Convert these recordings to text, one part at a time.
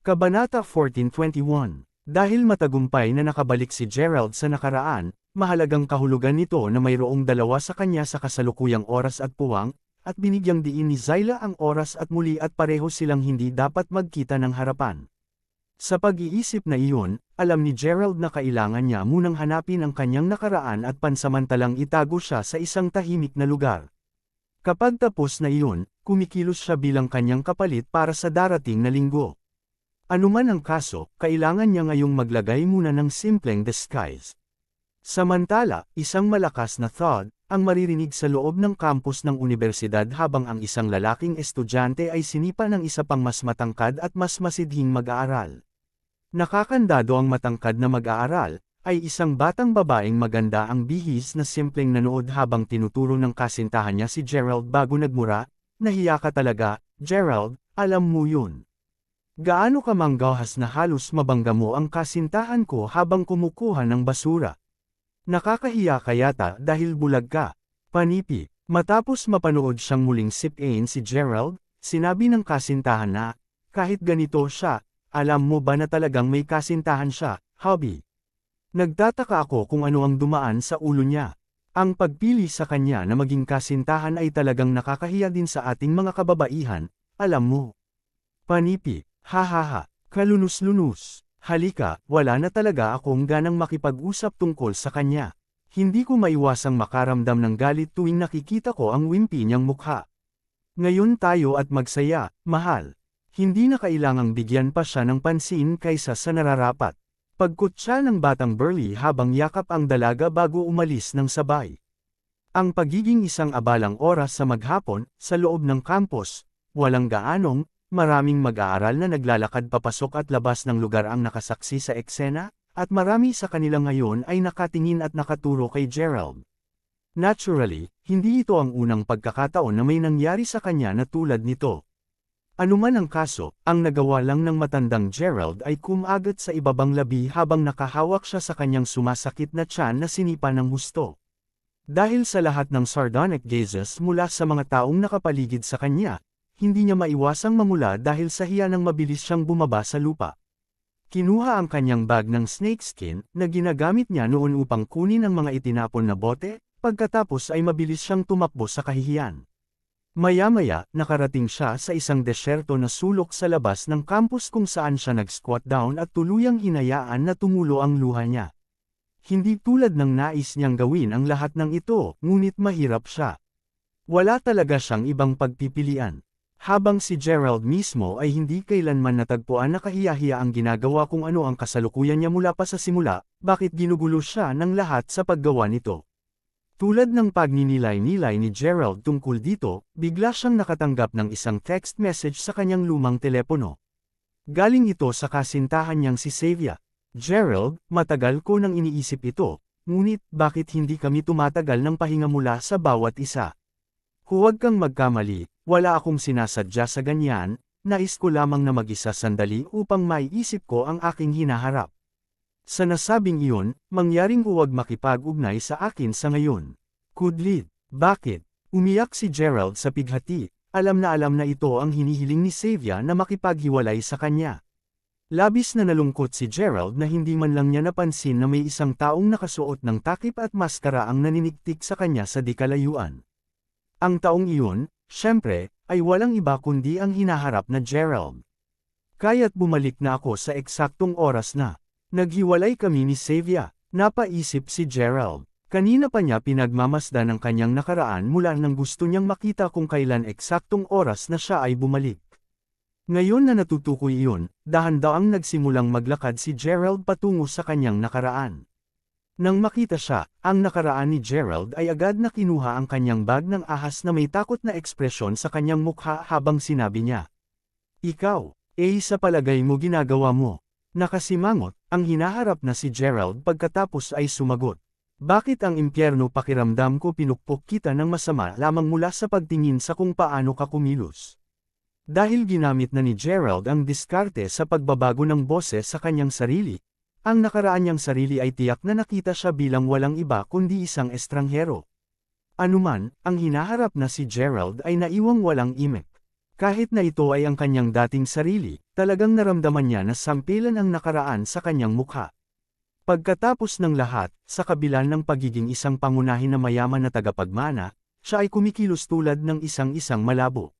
Kabanata 14:21. Dahil matagumpay na nakabalik si Gerald sa nakaraan, mahalagang kahulugan nito na mayroong dalawa sa kanya sa kasalukuyang oras at puwang, at binigyang diin ni Zyla ang oras at muli at pareho silang hindi dapat magkita ng harapan. Sa pag-iisip na iyon, alam ni Gerald na kailangan niya munang hanapin ang kanyang nakaraan at pansamantalang itago siya sa isang tahimik na lugar. Kapag tapos na iyon, kumikilos siya bilang kanyang kapalit para sa darating na linggo. Anuman ang kaso, kailangan niya ngayong maglagay muna ng simpleng disguise. Samantala, isang malakas na thud ang maririnig sa loob ng campus ng unibersidad habang ang isang lalaking estudyante ay sinipa ng isa pang mas matangkad at mas masidhing mag-aaral. Nakakandado ang matangkad na mag-aaral, ay isang batang babaeng maganda ang bihis na simpleng nanood habang tinuturo ng kasintahan niya si Gerald bago nagmura. "Nahiya ka talaga, Gerald, alam mo yun. Gaano ka manggahas na halos mabangga mo ang kasintahan ko habang kumukuha ng basura. Nakakahiya ka yata dahil bulag ka." Panipi. Matapos mapanood siyang muling sip-in si Gerald, sinabi ng kasintahan na, "Kahit ganito siya, alam mo ba na talagang may kasintahan siya, hubby?" Nagtataka ako kung ano ang dumaan sa ulo niya. Ang pagpili sa kanya na maging kasintahan ay talagang nakakahiya din sa ating mga kababaihan, alam mo. Panipi. Hahaha, kalunus-lunus. Halika, wala na talaga akong ganang makipag-usap tungkol sa kanya. Hindi ko maiwasang makaramdam ng galit tuwing nakikita ko ang wimpy niyang mukha. Ngayon tayo at magsaya, mahal. Hindi na kailangang bigyan pa siya ng pansin kaysa sa nararapat. Pagkutsa ng batang Burley habang yakap ang dalaga bago umalis ng sabay. Ang pagiging isang abalang oras sa maghapon, sa loob ng campus, walang gaanong, maraming mag-aaral na naglalakad papasok at labas ng lugar ang nakasaksi sa eksena, at marami sa kanila ngayon ay nakatingin at nakaturo kay Gerald. Naturally, hindi ito ang unang pagkakataon na may nangyari sa kanya na tulad nito. Anuman ang kaso, ang nagawa lang ng matandang Gerald ay kumagat sa ibabang labi habang nakahawak siya sa kanyang sumasakit na tiyan na sinipa ng husto. Dahil sa lahat ng sardonic gazes mula sa mga taong nakapaligid sa kanya, hindi niya maiwasang mamula dahil sa hiya nang mabilis siyang bumaba sa lupa. Kinuha ang kanyang bag ng snakeskin na ginagamit niya noon upang kunin ang mga itinapon na bote, pagkatapos ay mabilis siyang tumakbo sa kahihiyan. Maya-maya, nakarating siya sa isang desyerto na sulok sa labas ng campus kung saan siya nag-squat down at tuluyang hinayaan na tumulo ang luha niya. Hindi tulad ng nais niyang gawin ang lahat ng ito, ngunit mahirap siya. Wala talaga siyang ibang pagpipilian. Habang si Gerald mismo ay hindi kailanman natagpuan na kahiyahiya ang ginagawa kung ano ang kasalukuyan niya mula pa sa simula, bakit ginugulo siya ng lahat sa paggawa nito? Tulad ng pagninilay-nilay ni Gerald tungkol dito, bigla siyang nakatanggap ng isang text message sa kanyang lumang telepono. Galing ito sa kasintahan niyang si Xavier. "Gerald, matagal ko nang iniisip ito, ngunit bakit hindi kami tumatagal ng pahinga mula sa bawat isa? Huwag kang magkamali, wala akong sinasadya sa ganyan, nais ko lamang na mag-isa sandali upang maiisip ko ang aking hinaharap. Sa nasabing iyon, mangyaring huwag makipag-ugnay sa akin sa ngayon. Kudlit." Bakit? Umiyak si Gerald sa pighati, alam na ito ang hinihiling ni Xavier na makipaghiwalay sa kanya. Labis na nalungkot si Gerald na hindi man lang niya napansin na may isang taong nakasuot ng takip at maskara ang naniniktik sa kanya sa di kalayuan. Ang taong iyon, syempre, ay walang iba kundi ang hinaharap na Gerald. "Kaya't bumalik na ako sa eksaktong oras na. Naghiwalay kami ni Xavier," napaisip si Gerald. Kanina pa niya pinagmamasdan ang kanyang nakaraan mula nang gusto niyang makita kung kailan eksaktong oras na siya ay bumalik. Ngayon na natutukoy iyon, dahan-daang nagsimulang maglakad si Gerald patungo sa kanyang nakaraan. Nang makita siya, ang nakaraan ni Gerald ay agad na kinuha ang kanyang bag ng ahas na may takot na ekspresyon sa kanyang mukha habang sinabi niya, "Ikaw, sa palagay mo ginagawa mo?" Nakasimangot, ang hinaharap na si Gerald pagkatapos ay sumagot, "Bakit ang impyerno pakiramdam ko pinukpok kita ng masama lamang mula sa pagtingin sa kung paano ka kumilos?" Dahil ginamit na ni Gerald ang diskarte sa pagbabago ng boses sa kanyang sarili, ang nakaraan niyang sarili ay tiyak na nakita siya bilang walang iba kundi isang estranghero. Anuman, ang hinaharap na si Gerald ay naiwang walang imik. Kahit na ito ay ang kanyang dating sarili, talagang naramdaman niya na sampilan ang nakaraan sa kanyang mukha. Pagkatapos ng lahat, sa kabila ng pagiging isang pangunahin na mayaman na tagapagmana, siya ay kumikilos tulad ng isang malabo.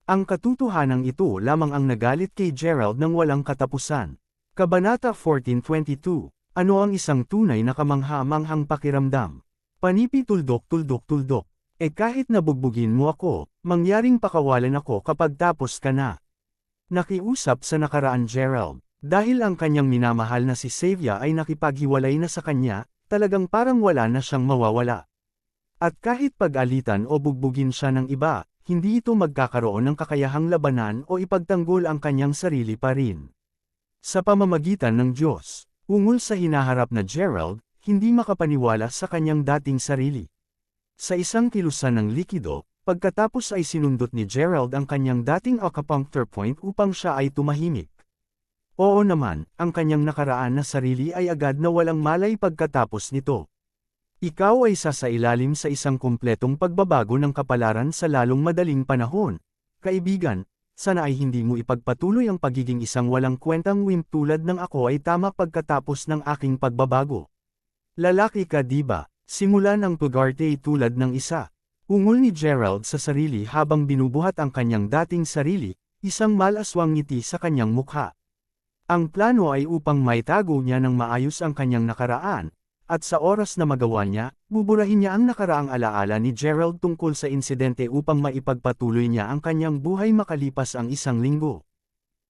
Ang katotohanan ito lamang ang nagalit kay Gerald ng walang katapusan. Kabanata 14:22. Ano ang isang tunay na kamangha-manghang pakiramdam? Panipi tuldok. Kahit nabugbugin mo ako, mangyaring pakawalan ako kapag tapos ka na. Nakiusap sa nakaraan Gerald. Dahil ang kanyang minamahal na si Xavier ay nakipaghiwalay na sa kanya, talagang parang wala na siyang mawawala. At kahit pag-alitan o bugbugin siya ng iba, hindi ito magkakaroon ng kakayahang labanan o ipagtanggol ang kanyang sarili pa rin. Sa pamamagitan ng Diyos, ungol sa hinaharap na Gerald, hindi makapaniwala sa kanyang dating sarili. Sa isang kilusan ng likido, pagkatapos ay sinundot ni Gerald ang kanyang dating acupuncture point upang siya ay tumahimik. Oo naman, ang kanyang nakaraan na sarili ay agad na walang malay pagkatapos nito. Ikaw ay sasailalim sa isang kumpletong pagbabago ng kapalaran sa lalong madaling panahon. Kaibigan, sana ay hindi mo ipagpatuloy ang pagiging isang walang kwentang wimp tulad ng ako ay tama pagkatapos ng aking pagbabago. Lalaki ka diba? Simulan ang pag-arte tulad ng isa. Ungol ni Gerald sa sarili habang binubuhat ang kanyang dating sarili, isang malaswang ngiti sa kanyang mukha. Ang plano ay upang maitago niya ng maayos ang kanyang nakaraan, at sa oras na magawa niya, buburahin niya ang nakaraang alaala ni Gerald tungkol sa insidente upang maipagpatuloy niya ang kanyang buhay makalipas ang isang linggo.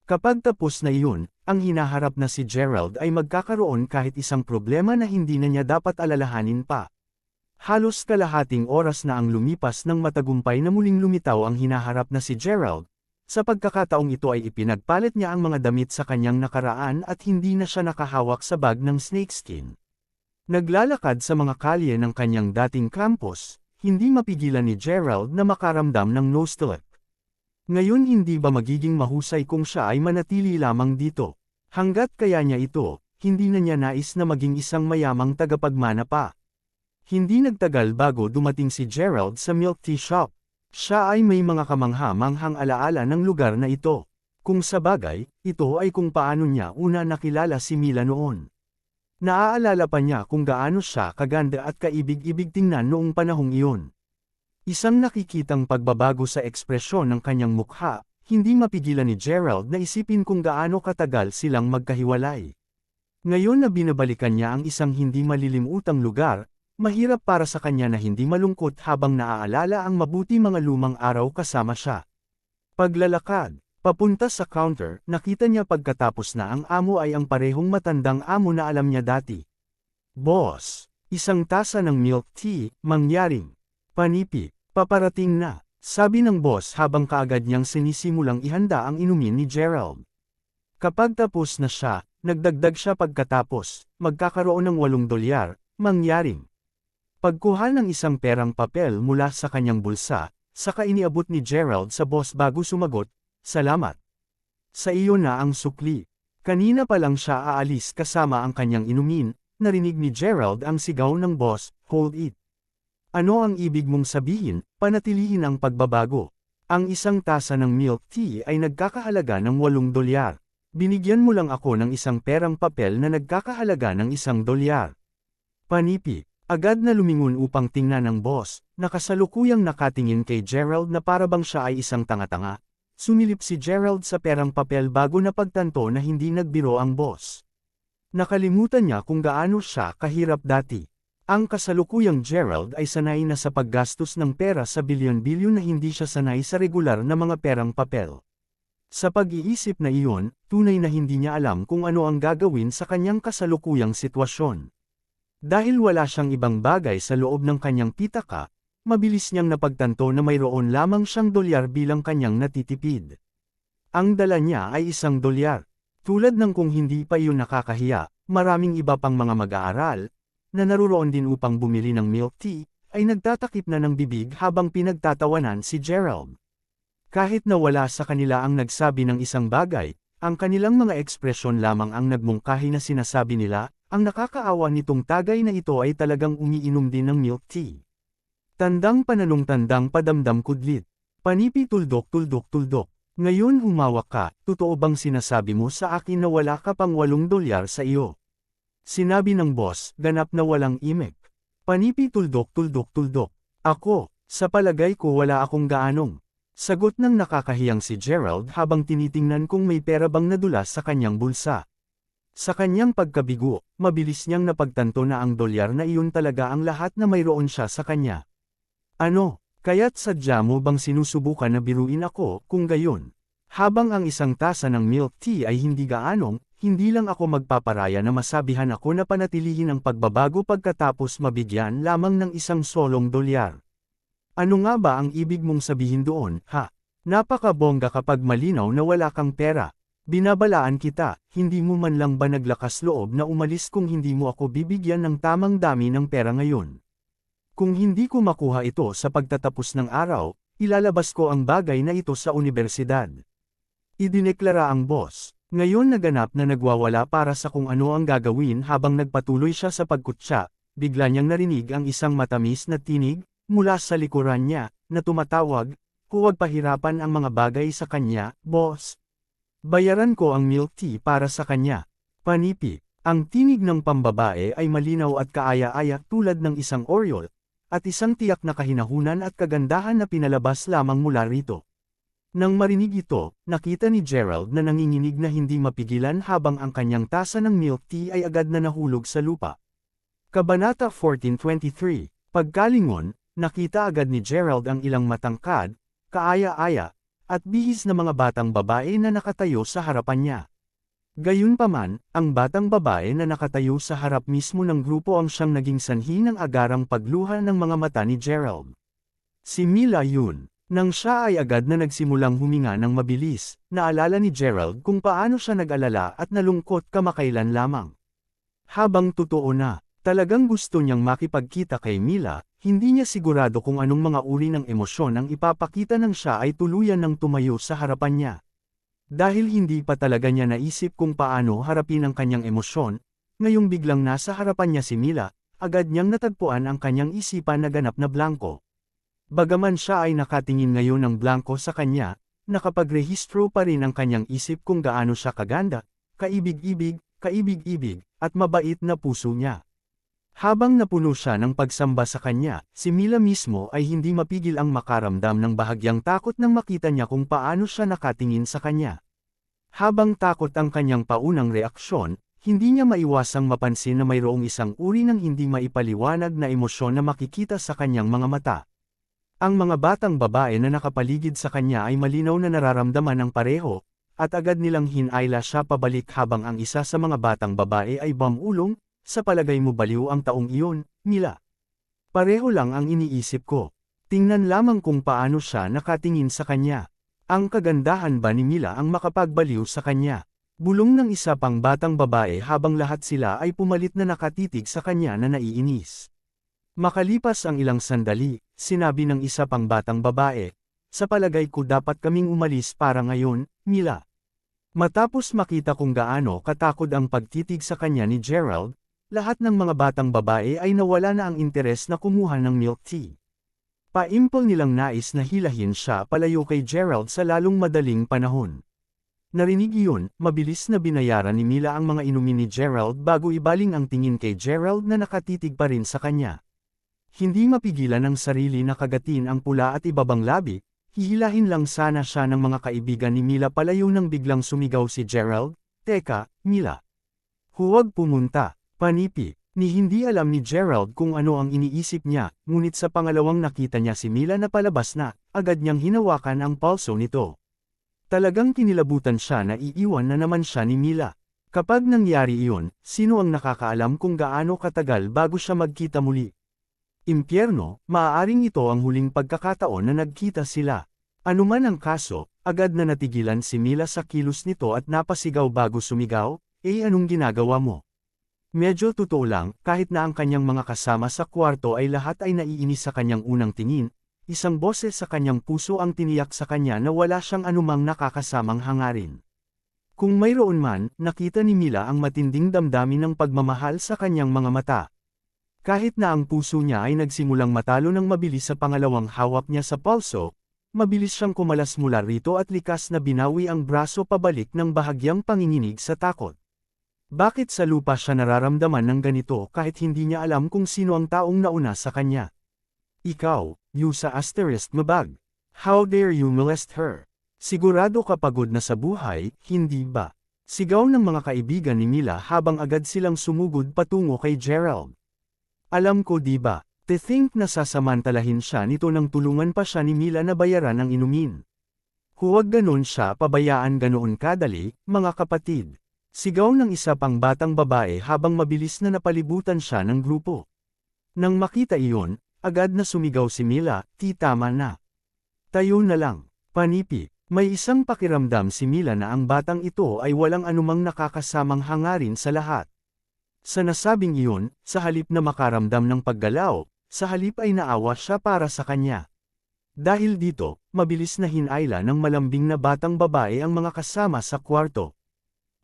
Kapag tapos na iyon, ang hinaharap na si Gerald ay magkakaroon kahit isang problema na hindi na niya dapat alalahanin pa. Halos kalahating oras na ang lumipas ng matagumpay na muling lumitaw ang hinaharap na si Gerald. Sa pagkakataong ito ay ipinagpalit niya ang mga damit sa kanyang nakaraan at hindi na siya nakahawak sa bag ng snakeskin. Naglalakad sa mga kalye ng kanyang dating campus, hindi mapigilan ni Gerald na makaramdam ng nostalgia. Ngayon hindi ba magiging mahusay kung siya ay manatili lamang dito? Hanggat kaya niya ito, hindi na niya nais na maging isang mayamang tagapagmana pa. Hindi nagtagal bago dumating si Gerald sa milk tea shop. Siya ay may mga kamangha-manghang alaala ng lugar na ito. Kung sabagay, ito ay kung paano niya una nakilala si Mila noon. Naaalala pa niya kung gaano siya kaganda at kaibig-ibig tingnan noong panahong iyon. Isang nakikitang pagbabago sa ekspresyon ng kanyang mukha, hindi mapigilan ni Gerald na isipin kung gaano katagal silang magkahiwalay. Ngayon na binabalikan niya ang isang hindi malilimutang lugar, mahirap para sa kanya na hindi malungkot habang naaalala ang mabuti mga lumang araw kasama siya. Paglalakad, papunta sa counter, nakita niya pagkatapos na ang amo ay ang parehong matandang amo na alam niya dati. Boss, isang tasa ng milk tea, mangyaring. Panipi, paparating na, sabi ng boss habang kaagad niyang sinisimulang ihanda ang inumin ni Gerald. Kapag tapos na siya, nagdagdag siya pagkatapos, magkakaroon ng $8, mangyaring. Pagkuha ng isang perang papel mula sa kanyang bulsa, saka iniabot ni Gerald sa boss bago sumagot, salamat. Sa iyo na ang sukli. Kanina pa lang siya aalis kasama ang kanyang inumin, narinig ni Gerald ang sigaw ng boss, hold it. Ano ang ibig mong sabihin, panatilihin ang pagbabago? Ang isang tasa ng milk tea ay nagkakahalaga ng $8. Binigyan mo lang ako ng isang perang papel na nagkakahalaga ng $1. Panipi. Agad na lumingon upang tingnan ng boss, nakasalukuyang nakatingin kay Gerald na parabang siya ay isang tanga-tanga. Sumilip si Gerald sa perang papel bago napagtanto na hindi nagbiro ang boss. Nakalimutan niya kung gaano siya kahirap dati. Ang kasalukuyang Gerald ay sanay na sa paggastos ng pera sa bilyon-bilyon na hindi siya sanay sa regular na mga perang papel. Sa pag-iisip na iyon, tunay na hindi niya alam kung ano ang gagawin sa kanyang kasalukuyang sitwasyon. Dahil wala siyang ibang bagay sa loob ng kanyang pitaka, mabilis niyang napagtanto na mayroon lamang siyang $1 bilang kanyang natitipid. Ang dala niya ay $1. Tulad ng kung hindi pa iyon nakakahiya, maraming iba pang mga mag-aaral, na naruroon din upang bumili ng milk tea, ay nagtatakip na ng bibig habang pinagtatawanan si Gerald. Kahit na wala sa kanila ang nagsabi ng isang bagay, ang kanilang mga ekspresyon lamang ang nagmungkahi na sinasabi nila, ang nakakaawa nitong tagay na ito ay talagang umiinom din ng milk tea. Tandang pananong tandang padamdam kudlit. Panipi tuldok. Ngayon humawak ka, totoo bang sinasabi mo sa akin na wala ka pang $8 sa iyo? Sinabi ng boss, ganap na walang imik. Panipi tuldok tuldok tuldok. Ako, sa palagay ko wala akong gaanong. Sagot ng nakakahiyang si Gerald habang tinitingnan kung may pera bang nadulas sa kanyang bulsa. Sa kanyang pagkabigo, mabilis niyang napagtanto na ang $1 na iyon talaga ang lahat na mayroon siya sa kanya. Ano, kaya't sadya mo bang sinusubukan na biruin ako kung gayon? Habang ang isang tasa ng milk tea ay hindi gaanong, hindi lang ako magpaparaya na masabihan ako na panatilihin ang pagbabago pagkatapos mabigyan lamang ng isang solong $1. Ano nga ba ang ibig mong sabihin doon, ha? Napakabongga kapag malinaw na wala kang pera. Binabalaan kita, hindi mo man lang ba naglakas loob na umalis kung hindi mo ako bibigyan ng tamang dami ng pera ngayon? Kung hindi ko makuha ito sa pagtatapos ng araw, ilalabas ko ang bagay na ito sa unibersidad. Idineklara ang boss. Ngayon naganap na nagwawala para sa kung ano ang gagawin habang nagpatuloy siya sa pagkutsa, bigla niyang narinig ang isang matamis na tinig, mula sa likuran niya, na tumatawag, huwag pahirapan ang mga bagay sa kanya, boss. Bayaran ko ang milk tea para sa kanya. Panipi, ang tinig ng pambabae ay malinaw at kaaya-aya tulad ng isang oryol, at isang tiyak na kahinahunan at kagandahan na pinalabas lamang mula rito. Nang marinig ito, nakita ni Gerald na nanginginig na hindi mapigilan habang ang kanyang tasa ng milk tea ay agad na nahulog sa lupa. Kabanata 14:23. Pagkalingon, nakita agad ni Gerald ang ilang matangkad, kaaya-aya, at bihis na mga batang babae na nakatayo sa harapan niya. Gayunpaman, ang batang babae na nakatayo sa harap mismo ng grupo ang siyang naging sanhi ng agarang pagluha ng mga mata ni Gerald. Si Mila yun. Nang siya ay agad na nagsimulang huminga ng mabilis, naalala ni Gerald kung paano siya nag-alala at nalungkot kamakailan lamang. Habang totoo na, talagang gusto niyang makipagkita kay Mila, hindi niya sigurado kung anong mga uri ng emosyon ang ipapakita nang siya ay tuluyan ng tumayo sa harapan niya. Dahil hindi pa talaga niya naisip kung paano harapin ang kanyang emosyon, ngayong biglang nasa harapan niya si Mila, agad niyang natagpuan ang kanyang isipan na ganap na blanko. Bagaman siya ay nakatingin ngayon ng blanko sa kanya, nakapagrehistro pa rin ang kanyang isip kung gaano siya kaganda, kaibig-ibig, at mabait na puso niya. Habang napuno siya ng pagsamba sa kanya, si Mila mismo ay hindi mapigil ang makaramdam ng bahagyang takot nang makita niya kung paano siya nakatingin sa kanya. Habang takot ang kanyang paunang reaksyon, hindi niya maiwasang mapansin na mayroong isang uri ng hindi maipaliwanag na emosyon na makikita sa kanyang mga mata. Ang mga batang babae na nakapaligid sa kanya ay malinaw na nararamdaman ng pareho, at agad nilang hinayla siya pabalik habang ang isa sa mga batang babae ay bumulong, sa palagay mo baliw ang taong iyon, Mila. Pareho lang ang iniisip ko. Tingnan lamang kung paano siya nakatingin sa kanya. Ang kagandahan ba ni Mila ang makapagbaliw sa kanya? Bulong ng isa pang batang babae habang lahat sila ay pumalit na nakatitig sa kanya na naiinis. Makalipas ang ilang sandali, sinabi ng isa pang batang babae, sa palagay ko dapat kaming umalis para ngayon, Mila. Matapos makita kung gaano katakot ang pagtitig sa kanya ni Gerald, lahat ng mga batang babae ay nawala na ang interes na kumuha ng milk tea. Paimpol nilang nais na hilahin siya palayo kay Gerald sa lalong madaling panahon. Narinig iyon, mabilis na binayaran ni Mila ang mga inumin ni Gerald bago ibaling ang tingin kay Gerald na nakatitig pa rin sa kanya. Hindi mapigilan ng sarili na kagatin ang pula at ibabang labi, hihilahin lang sana siya ng mga kaibigan ni Mila palayo nang biglang sumigaw si Gerald, "Teka, Mila. Huwag pumunta." Panipi, ni hindi alam ni Gerald kung ano ang iniisip niya, ngunit sa pangalawang nakita niya si Mila na palabas na, agad niyang hinawakan ang palso nito. Talagang kinilabutan siya na iiwan na naman siya ni Mila. Kapag nangyari iyon, sino ang nakakaalam kung gaano katagal bago siya magkita muli? Impyerno, maaaring ito ang huling pagkakataon na nagkita sila. Anuman ang kaso, agad na natigilan si Mila sa kilos nito at napasigaw bago sumigaw, anong ginagawa mo? Medyo totoo lang, kahit na ang kanyang mga kasama sa kwarto ay lahat ay naiinis sa kanyang unang tingin, isang boses sa kanyang puso ang tiniyak sa kanya na wala siyang anumang nakakasamang hangarin. Kung mayroon man, nakita ni Mila ang matinding damdamin ng pagmamahal sa kanyang mga mata. Kahit na ang puso niya ay nagsimulang matalo ng mabilis sa pangalawang hawak niya sa palso, mabilis siyang kumalas mula rito at likas na binawi ang braso pabalik ng bahagyang panginginig sa takot. Bakit sa lupa siya nararamdaman ng ganito kahit hindi niya alam kung sino ang taong nauna sa kanya? Ikaw, Yusa * Mabag. How dare you molest her? Sigurado ka pagod na sa buhay, hindi ba? Sigaw ng mga kaibigan ni Mila habang agad silang sumugod patungo kay Gerald. Alam ko di ba, to think na sasamantalahin siya nito nang tulungan pa siya ni Mila na bayaran ang inumin. Huwag ganon siya pabayaan ganoon kadali, mga kapatid. Sigaw ng isa pang batang babae habang mabilis na napalibutan siya ng grupo. Nang makita iyon, agad na sumigaw si Mila, tama na. Tayo na lang, panipi. May isang pakiramdam si Mila na ang batang ito ay walang anumang nakakasamang hangarin sa lahat. Sa nasabing iyon, sa halip na makaramdam ng paggalaw, sa halip ay naawa siya para sa kanya. Dahil dito, mabilis na hinayla ng malambing na batang babae ang mga kasama sa kwarto.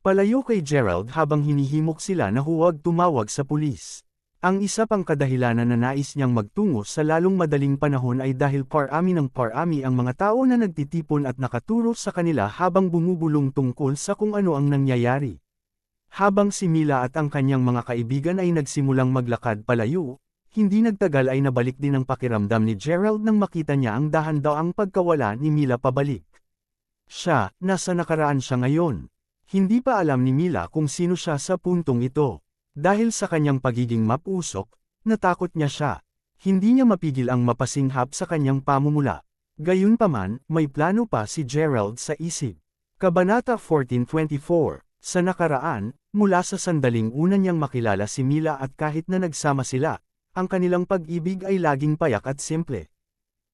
Palayo kay Gerald habang hinihimok sila na huwag tumawag sa pulis. Ang isa pang kadahilanan na nais niyang magtungo sa lalong madaling panahon ay dahil parami ang mga tao na nagtitipon at nakaturo sa kanila habang bumubulong tungkol sa kung ano ang nangyayari. Habang si Mila at ang kanyang mga kaibigan ay nagsimulang maglakad palayo, hindi nagtagal ay nabalik din ang pakiramdam ni Gerald nang makita niya ang dahan-daang pagkawala ni Mila pabalik. Siya, nasa nakaraan siya ngayon. Hindi pa alam ni Mila kung sino siya sa puntong ito. Dahil sa kanyang pagiging mapusok, natakot niya siya. Hindi niya mapigil ang mapasinghap sa kanyang pamumula. Gayunpaman, may plano pa si Gerald sa isip. Kabanata 14:24. Sa nakaraan, mula sa sandaling una niyang makilala si Mila at kahit na nagsama sila, ang kanilang pag-ibig ay laging payak at simple.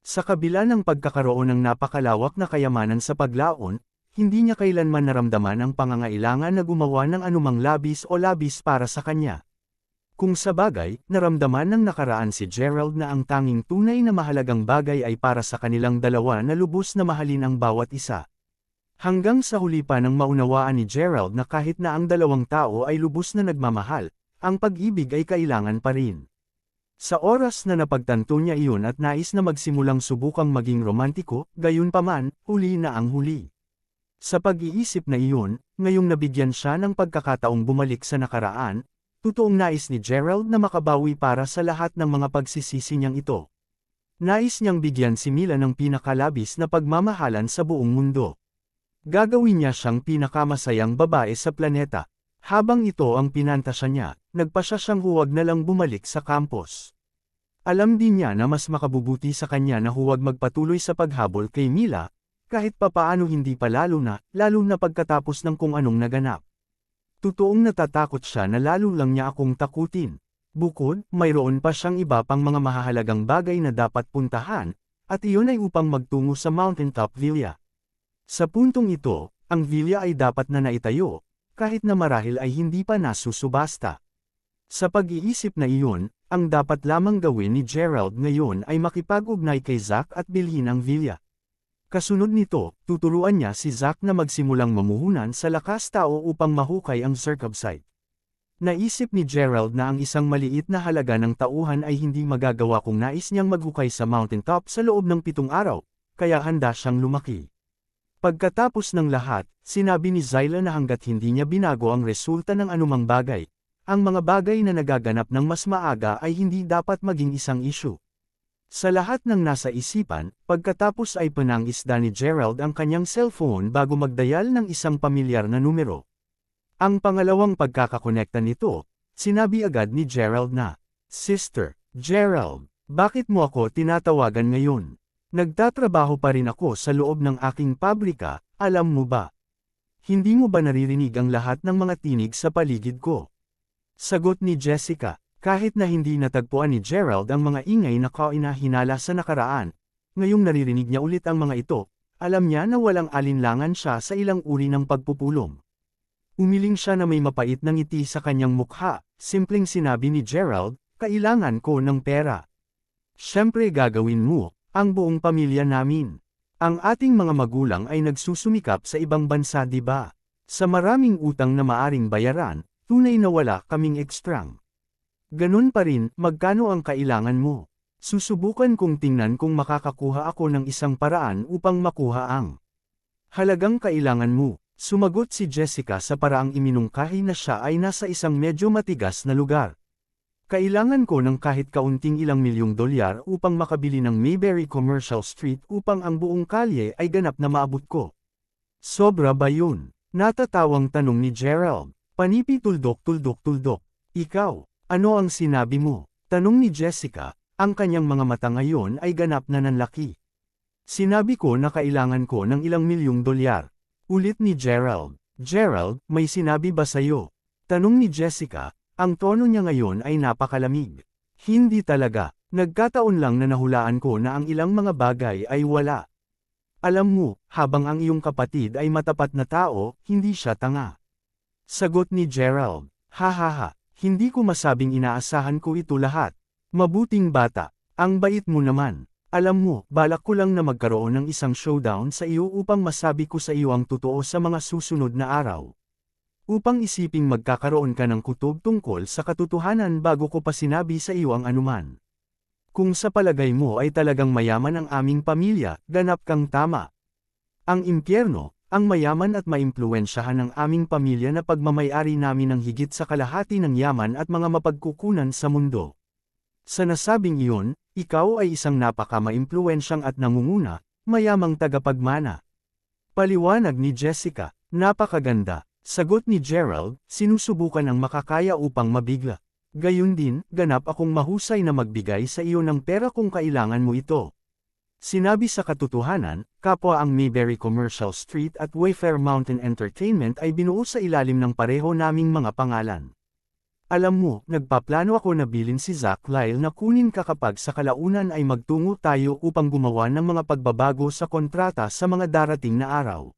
Sa kabila ng pagkakaroon ng napakalawak na kayamanan sa paglaon, hindi niya kailanman naramdaman ang pangangailangan na gumawa ng anumang labis para sa kanya. Kung sa bagay, naramdaman ng nakaraan si Gerald na ang tanging tunay na mahalagang bagay ay para sa kanilang dalawa na lubos na mahalin ang bawat isa. Hanggang sa huli pa nang maunawaan ni Gerald na kahit na ang dalawang tao ay lubos na nagmamahal, ang pag-ibig ay kailangan pa rin. Sa oras na napagtanto niya iyon at nais na magsimulang subukang maging romantiko, gayunpaman, huli na ang huli. Sa pag-iisip na iyon, ngayong nabigyan siya ng pagkakataong bumalik sa nakaraan, totoong nais ni Gerald na makabawi para sa lahat ng mga pagsisisi niyang ito. Nais niyang bigyan si Mila ng pinakalabis na pagmamahalan sa buong mundo. Gagawin niya siyang pinakamasayang babae sa planeta. Habang ito ang pinantasya niya, nagpasya siyang huwag na lang bumalik sa campus. Alam din niya na mas makabubuti sa kanya na huwag magpatuloy sa paghabol kay Mila, kahit papaano hindi pa lalo na pagkatapos ng kung anong naganap. Totoong natatakot siya na lalo lang niya akong takutin. Bukod, mayroon pa siyang iba pang mga mahahalagang bagay na dapat puntahan, at iyon ay upang magtungo sa Mountaintop Villa. Sa puntong ito, ang villa ay dapat na naitayo, kahit na marahil ay hindi pa nasusubasta. Sa pag-iisip na iyon, ang dapat lamang gawin ni Gerald ngayon ay makipag-ugnay kay Zack at bilhin ang villa. Kasunod nito, tuturuan niya si Zack na magsimulang mamuhunan sa lakas tao upang mahukay ang circumcise. Naisip ni Gerald na ang isang maliit na halaga ng tauhan ay hindi magagawa kung nais niyang maghukay sa mountaintop sa loob ng 7 araw, kaya handa siyang lumaki. Pagkatapos ng lahat, sinabi ni Zyla na hanggat hindi niya binago ang resulta ng anumang bagay, ang mga bagay na nagaganap ng mas maaga ay hindi dapat maging isang issue. Sa lahat ng nasa isipan, pagkatapos ay pinangisda ni Gerald ang kanyang cellphone bago magdayal ng isang pamilyar na numero. Ang pangalawang pagkakakonekta nito, sinabi agad ni Gerald na, "Sister, Gerald, bakit mo ako tinatawagan ngayon? Nagtatrabaho pa rin ako sa loob ng aking pabrika, alam mo ba? Hindi mo ba naririnig ang lahat ng mga tinig sa paligid ko?" Sagot ni Jessica. Kahit na hindi natagpuan ni Gerald ang mga ingay na kainahinala sa nakaraan, ngayong naririnig niya ulit ang mga ito, alam niya na walang alinlangan siya sa ilang uri ng pagpupulong. Umiling siya na may mapait na ngiti sa kanyang mukha, simpleng sinabi ni Gerald, "Kailangan ko ng pera." "Siyempre gagawin mo, ang buong pamilya namin. Ang ating mga magulang ay nagsusumikap sa ibang bansa, di ba? Sa maraming utang na maaring bayaran, tunay na wala kaming ekstrang. Ganun pa rin, magkano ang kailangan mo?" Susubukan kong tingnan kung makakakuha ako ng isang paraan upang makuha ang halagang kailangan mo. Sumagot si Jessica sa paraang iminungkahi na siya ay nasa isang medyo matigas na lugar. Kailangan ko ng kahit kaunting ilang milyong dolyar upang makabili ng Mayberry Commercial Street upang ang buong kalye ay ganap na maabot ko. Sobra ba yun? Natatawang tanong ni Gerald. Panipi tuldok. Ikaw, ano ang sinabi mo? Tanong ni Jessica, ang kanyang mga mata ngayon ay ganap na nanlaki. Sinabi ko na kailangan ko ng ilang milyong dolyar. Ulit ni Gerald. Gerald, may sinabi ba sa'yo? Tanong ni Jessica, ang tono niya ngayon ay napakalamig. Hindi talaga, nagkataon lang na nahulaan ko na ang ilang mga bagay ay wala. Alam mo, habang ang iyong kapatid ay matapat na tao, hindi siya tanga. Sagot ni Gerald, hahaha, hindi ko masabing inaasahan ko ito lahat. Mabuting bata, ang bait mo naman. Alam mo, balak ko lang na magkaroon ng isang showdown sa iyo upang masabi ko sa iyo ang totoo sa mga susunod na araw. Upang isiping magkakaroon ka ng kutob tungkol sa katotohanan bago ko pa sinabi sa iyo ang anuman. Kung sa palagay mo ay talagang mayaman ang aming pamilya, ganap kang tama. Ang impyerno, ang mayaman at maimpluwensyahan ng aming pamilya na pagmamayari namin ng higit sa kalahati ng yaman at mga mapagkukunan sa mundo. Sa nasabing iyon, ikaw ay isang napaka-maimpluwensyang at nangunguna, mayamang tagapagmana. Paliwanag ni Jessica, napakaganda. Sagot ni Gerald, sinusubukan ang makakaya upang mabigla. Gayun din, ganap akong mahusay na magbigay sa iyo ng pera kung kailangan mo ito. Sinabi sa katotohanan, kapwa ang Mayberry Commercial Street at Wayfair Mountain Entertainment ay binuo sa ilalim ng pareho naming mga pangalan. Alam mo, nagpaplano ako na bilin si Zach Lyle na kunin ka kapag sa kalaunan ay magtungo tayo upang gumawa ng mga pagbabago sa kontrata sa mga darating na araw.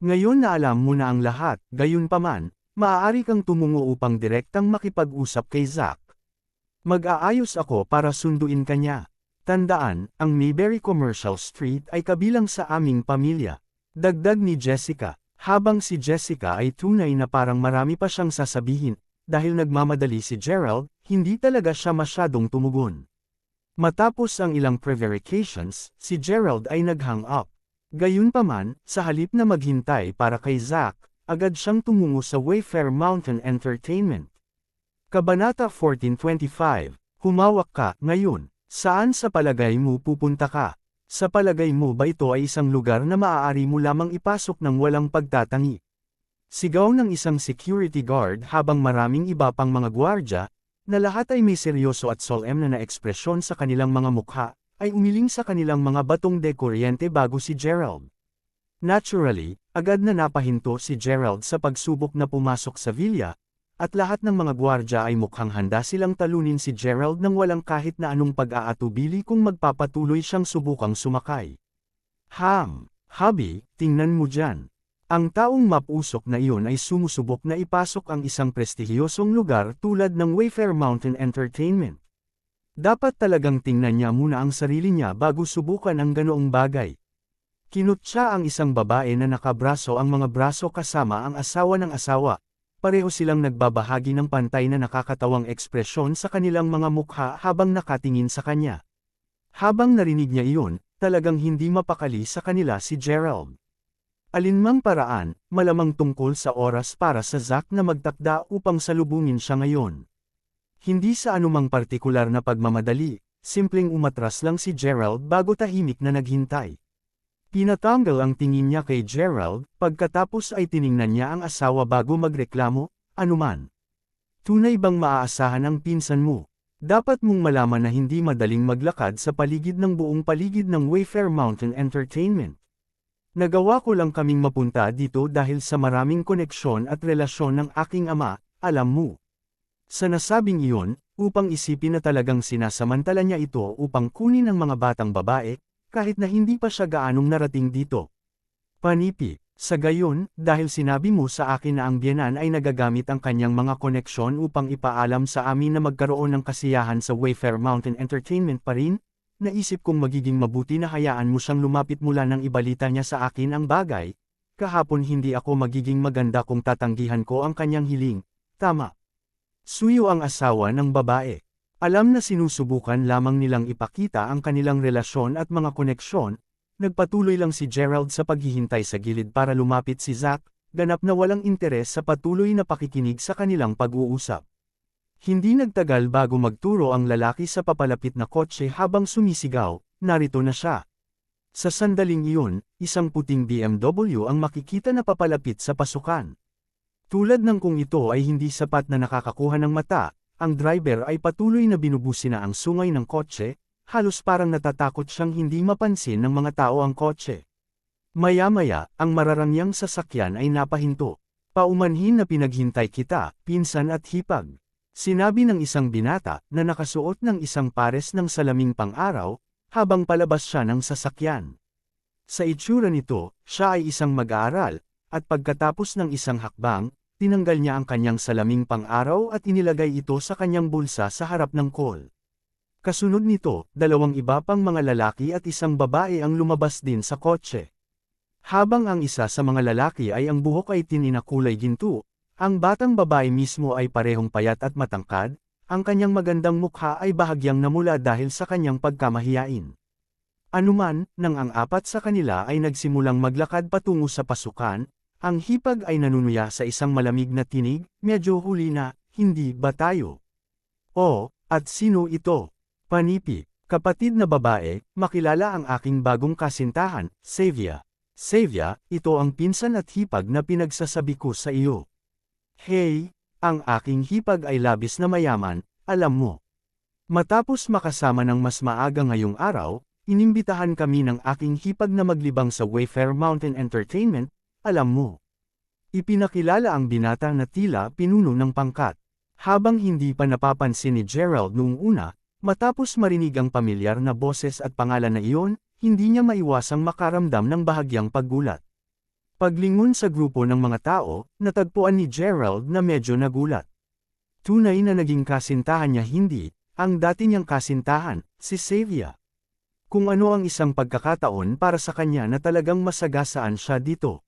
Ngayon na alam mo na ang lahat, gayunpaman, maaari kang tumungo upang direktang makipag-usap kay Zach. Mag-aayos ako para sunduin ka niya. Tandaan, ang Mayberry Commercial Street ay kabilang sa aming pamilya. Dagdag ni Jessica, habang si Jessica ay tunay na parang marami pa siyang sasabihin. Dahil nagmamadali si Gerald, hindi talaga siya masyadong tumugon. Matapos ang ilang prevarications, si Gerald ay nag-hang up. Gayunpaman, sa halip na maghintay para kay Zach, agad siyang tumungo sa Wayfair Mountain Entertainment. Kabanata 1425, humawak ka, ngayon, saan sa palagay mo pupunta ka? Sa palagay mo ba ito ay isang lugar na maaari mo lamang ipasok ng walang pagtatangi? Sigaw ng isang security guard habang maraming iba pang mga gwardya, na lahat ay may seryoso at solemn na ekspresyon sa kanilang mga mukha, ay umiling sa kanilang mga batong de kuryente bago si Gerald. Naturally, agad na napahinto si Gerald sa pagsubok na pumasok sa villa, at lahat ng mga gwardya ay mukhang handa silang talunin si Gerald nang walang kahit na anong pag-aatubili kung magpapatuloy siyang subukang sumakay. Habi, tingnan mo dyan. Ang taong mapusok na iyon ay sumusubok na ipasok ang isang prestihiyosong lugar tulad ng Wayfair Mountain Entertainment. Dapat talagang tingnan niya muna ang sarili niya bago subukan ang ganoong bagay. Kinutya ang isang babae na nakabraso ang mga braso kasama ang asawa ng asawa. Pareho silang nagbabahagi ng pantay na nakakatawang ekspresyon sa kanilang mga mukha habang nakatingin sa kanya. Habang narinig niya iyon, talagang hindi mapakali sa kanila si Gerald. Alinmang paraan, malamang tungkol sa oras para sa Zach na magtakda upang salubungin siya ngayon. Hindi sa anumang partikular na pagmamadali, simpleng umatras lang si Gerald bago tahimik na naghintay. Pinatanggal ang tingin niya kay Gerald, pagkatapos ay tiningnan niya ang asawa bago magreklamo, anuman. Tunay bang maaasahan ang pinsan mo? Dapat mong malaman na hindi madaling maglakad sa paligid ng buong paligid ng Wayfair Mountain Entertainment. Nagawa ko lang kaming mapunta dito dahil sa maraming koneksyon at relasyon ng aking ama, alam mo. Sa nasabing iyon, upang isipin na talagang sinasamantala niya ito upang kunin ang mga batang babae, kahit na hindi pa siya gaanong narating dito. Panipi, sa gayon, dahil sinabi mo sa akin na ang biyenan ay nagagamit ang kanyang mga koneksyon upang ipaalam sa amin na magkaroon ng kasiyahan sa Wayfair Mountain Entertainment pa rin, naisip kong magiging mabuti na hayaan mo siyang lumapit mula nang ibalita niya sa akin ang bagay. Kahapon hindi ako magiging maganda kung tatanggihan ko ang kanyang hiling. Tama. Suyo ang asawa ng babae. Alam na sinusubukan lamang nilang ipakita ang kanilang relasyon at mga koneksyon, nagpatuloy lang si Gerald sa paghihintay sa gilid para lumapit si Zack, ganap na walang interes sa patuloy na pakikinig sa kanilang pag-uusap. Hindi nagtagal bago magturo ang lalaki sa papalapit na kotse habang sumisigaw, narito na siya. Sa sandaling iyon, isang puting BMW ang makikita na papalapit sa pasukan. Tulad ng kung ito ay hindi sapat na nakakakuha ng mata, ang driver ay patuloy na binubusi na ang sungay ng kotse, halos parang natatakot siyang hindi mapansin ng mga tao ang kotse. Maya-maya, ang mararangyang sasakyan ay napahinto. Paumanhin na pinaghintay kita, pinsan at hipag. Sinabi ng isang binata na nakasuot ng isang pares ng salaming pang-araw, habang palabas siya ng sasakyan. Sa itsura nito, siya ay isang mag-aaral, at pagkatapos ng isang hakbang, tinanggal niya ang kanyang salaming pang-araw at inilagay ito sa kanyang bulsa sa harap ng call. Kasunod nito, dalawang iba pang mga lalaki at isang babae ang lumabas din sa kotse. Habang ang isa sa mga lalaki ay ang buhok ay tinina kulay ginto, ang batang babae mismo ay parehong payat at matangkad, ang kanyang magandang mukha ay bahagyang namula dahil sa kanyang pagkamahiyain. Anuman, nang ang apat sa kanila ay nagsimulang maglakad patungo sa pasukan, ang hipag ay nanunuya sa isang malamig na tinig, medyo huli na, hindi ba tayo? Oh, at sino ito? Panipi, kapatid na babae, makilala ang aking bagong kasintahan, Xavier. Xavier, ito ang pinsan at hipag na pinagsasabi ko sa iyo. Hey, ang aking hipag ay labis na mayaman, alam mo. Matapos makasama ng mas maaga ngayong araw, inimbitahan kami ng aking hipag na maglibang sa Wayfair Mountain Entertainment, alam mo. Ipinakilala ang binata na tila pinuno ng pangkat. Habang hindi pa napapansin ni Gerald noong una, matapos marinig ang pamilyar na boses at pangalan na iyon, hindi niya maiwasang makaramdam ng bahagyang paggulat. Paglingon sa grupo ng mga tao, natagpuan ni Gerald na medyo nagulat. Tunay na naging kasintahan niya hindi, ang dati niyang kasintahan, si Xavier. Kung ano ang isang pagkakataon para sa kanya na talagang masagasaan siya dito.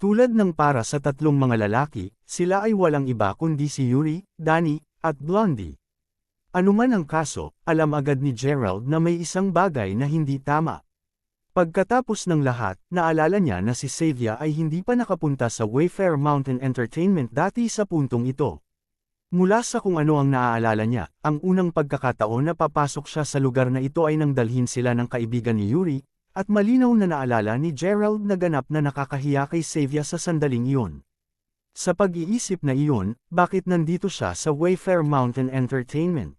Tulad ng para sa tatlong mga lalaki, sila ay walang iba kundi si Yuri, Danny, at Blondie. Anuman ang kaso, alam agad ni Gerald na may isang bagay na hindi tama. Pagkatapos ng lahat, naalala niya na si Xavier ay hindi pa nakapunta sa Wayfair Mountain Entertainment dati sa puntong ito. Mula sa kung ano ang naaalala niya, ang unang pagkakataon na papasok siya sa lugar na ito ay nang dalhin sila ng kaibigan ni Yuri, at malinaw na naalala ni Gerald na ganap na nakakahiya kay Xavier sa sandaling iyon. Sa pag-iisip na iyon, bakit nandito siya sa Wayfair Mountain Entertainment?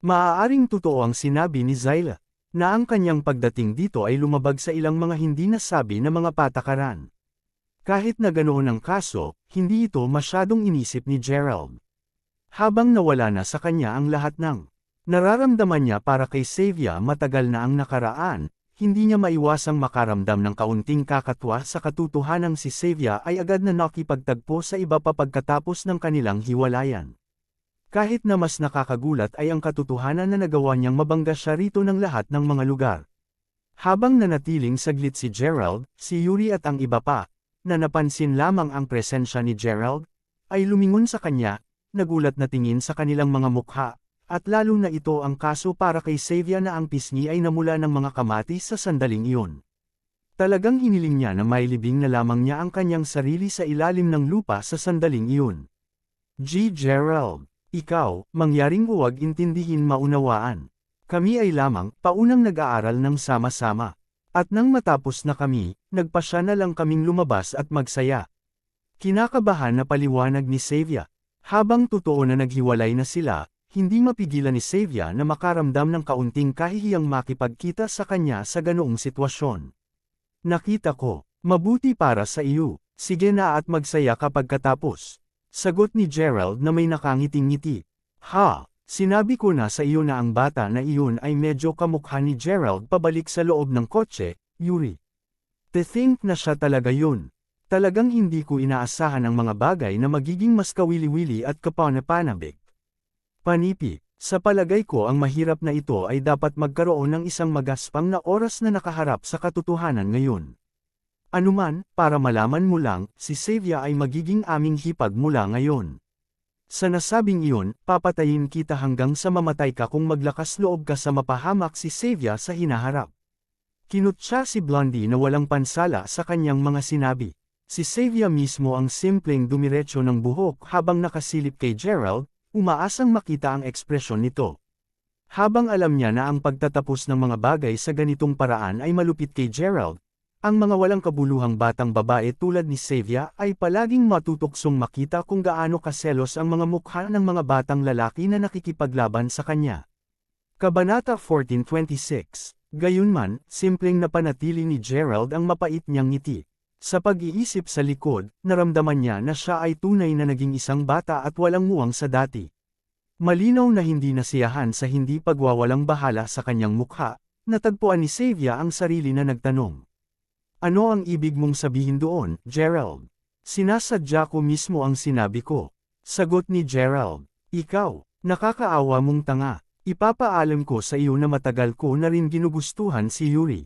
Maaaring totoo ang sinabi ni Zyla, na ang kanyang pagdating dito ay lumabag sa ilang mga hindi nasabi na mga patakaran. Kahit na ganoon ang kaso, hindi ito masyadong inisip ni Gerald. Habang nawala na sa kanya ang lahat ng nararamdaman niya para kay Xavier matagal na ang nakaraan, hindi niya maiwasang makaramdam ng kaunting kakatwa sa katotohanang si Xavier ay agad na nakipagtagpo sa iba pa pagkatapos ng kanilang hiwalayan. Kahit na mas nakakagulat ay ang katotohanan na nagawa niyang mabangga siya rito ng lahat ng mga lugar. Habang nanatiling saglit si Gerald, si Yuri at ang iba pa, na napansin lamang ang presensya ni Gerald, ay lumingon sa kanya, nagulat na tingin sa kanilang mga mukha. At lalo na ito ang kaso para kay Xavier na ang pisngi ay namula ng mga kamatis sa sandaling iyon. Talagang hiniling niya na mailibing na lamang niya ang kanyang sarili sa ilalim ng lupa sa sandaling iyon. Gerald, ikaw, mangyaring huwag intindihin maunawaan. Kami ay lamang, paunang nag-aaral ng sama-sama. At nang matapos na kami, nagpasya na lang kaming lumabas at magsaya. Kinakabahan na paliwanag ni Xavier. Habang totoo na naghiwalay na sila, hindi mapigilan ni Xavier na makaramdam ng kaunting kahihiyang makipagkita sa kanya sa ganoong sitwasyon. Nakita ko, mabuti para sa iyo, sige na at magsaya kapag katapos. Sagot ni Gerald na may nakangiting ngiti. Ha, sinabi ko na sa iyo na ang bata na iyon ay medyo kamukha ni Gerald pabalik sa loob ng kotse, Yuri. To think na siya talaga yun. Talagang hindi ko inaasahan ang mga bagay na magiging mas kawili-wili at kapanapanabik. Panipi, sa palagay ko ang mahirap na ito ay dapat magkaroon ng isang magaspang na oras na nakaharap sa katotohanan ngayon. Anuman, para malaman mo lang, si Xavier ay magiging aming hipag mula ngayon. Sa nasabing iyon, papatayin kita hanggang sa mamatay ka kung maglakas loob ka sa mapahamak si Xavier sa hinaharap. Kinutya si Blondie na walang pansala sa kanyang mga sinabi. Si Xavier mismo ang simpleng dumiretso ng buhok habang nakasilip kay Gerald, umaasang makita ang ekspresyon nito. Habang alam niya na ang pagtatapos ng mga bagay sa ganitong paraan ay malupit kay Gerald, ang mga walang kabuluhang batang babae tulad ni Xavier ay palaging matutuksong makita kung gaano kaselos ang mga mukha ng mga batang lalaki na nakikipaglaban sa kanya. Kabanata 14:26. Gayunman, simpleng napanatili ni Gerald ang mapait niyang ngiti. Sa pag-iisip sa likod, naramdaman niya na siya ay tunay na naging isang bata at walang muwang sa dati. Malinaw na hindi nasiyahan sa hindi pagwawalang bahala sa kanyang mukha, natagpuan ni Xavier ang sarili na nagtanong. Ano ang ibig mong sabihin doon, Gerald? Sinasadya ko mismo ang sinabi ko. Sagot ni Gerald. Ikaw, nakakaawa mong tanga. Ipapaalam ko sa iyo na matagal ko na rin ginugustuhan si Yuri.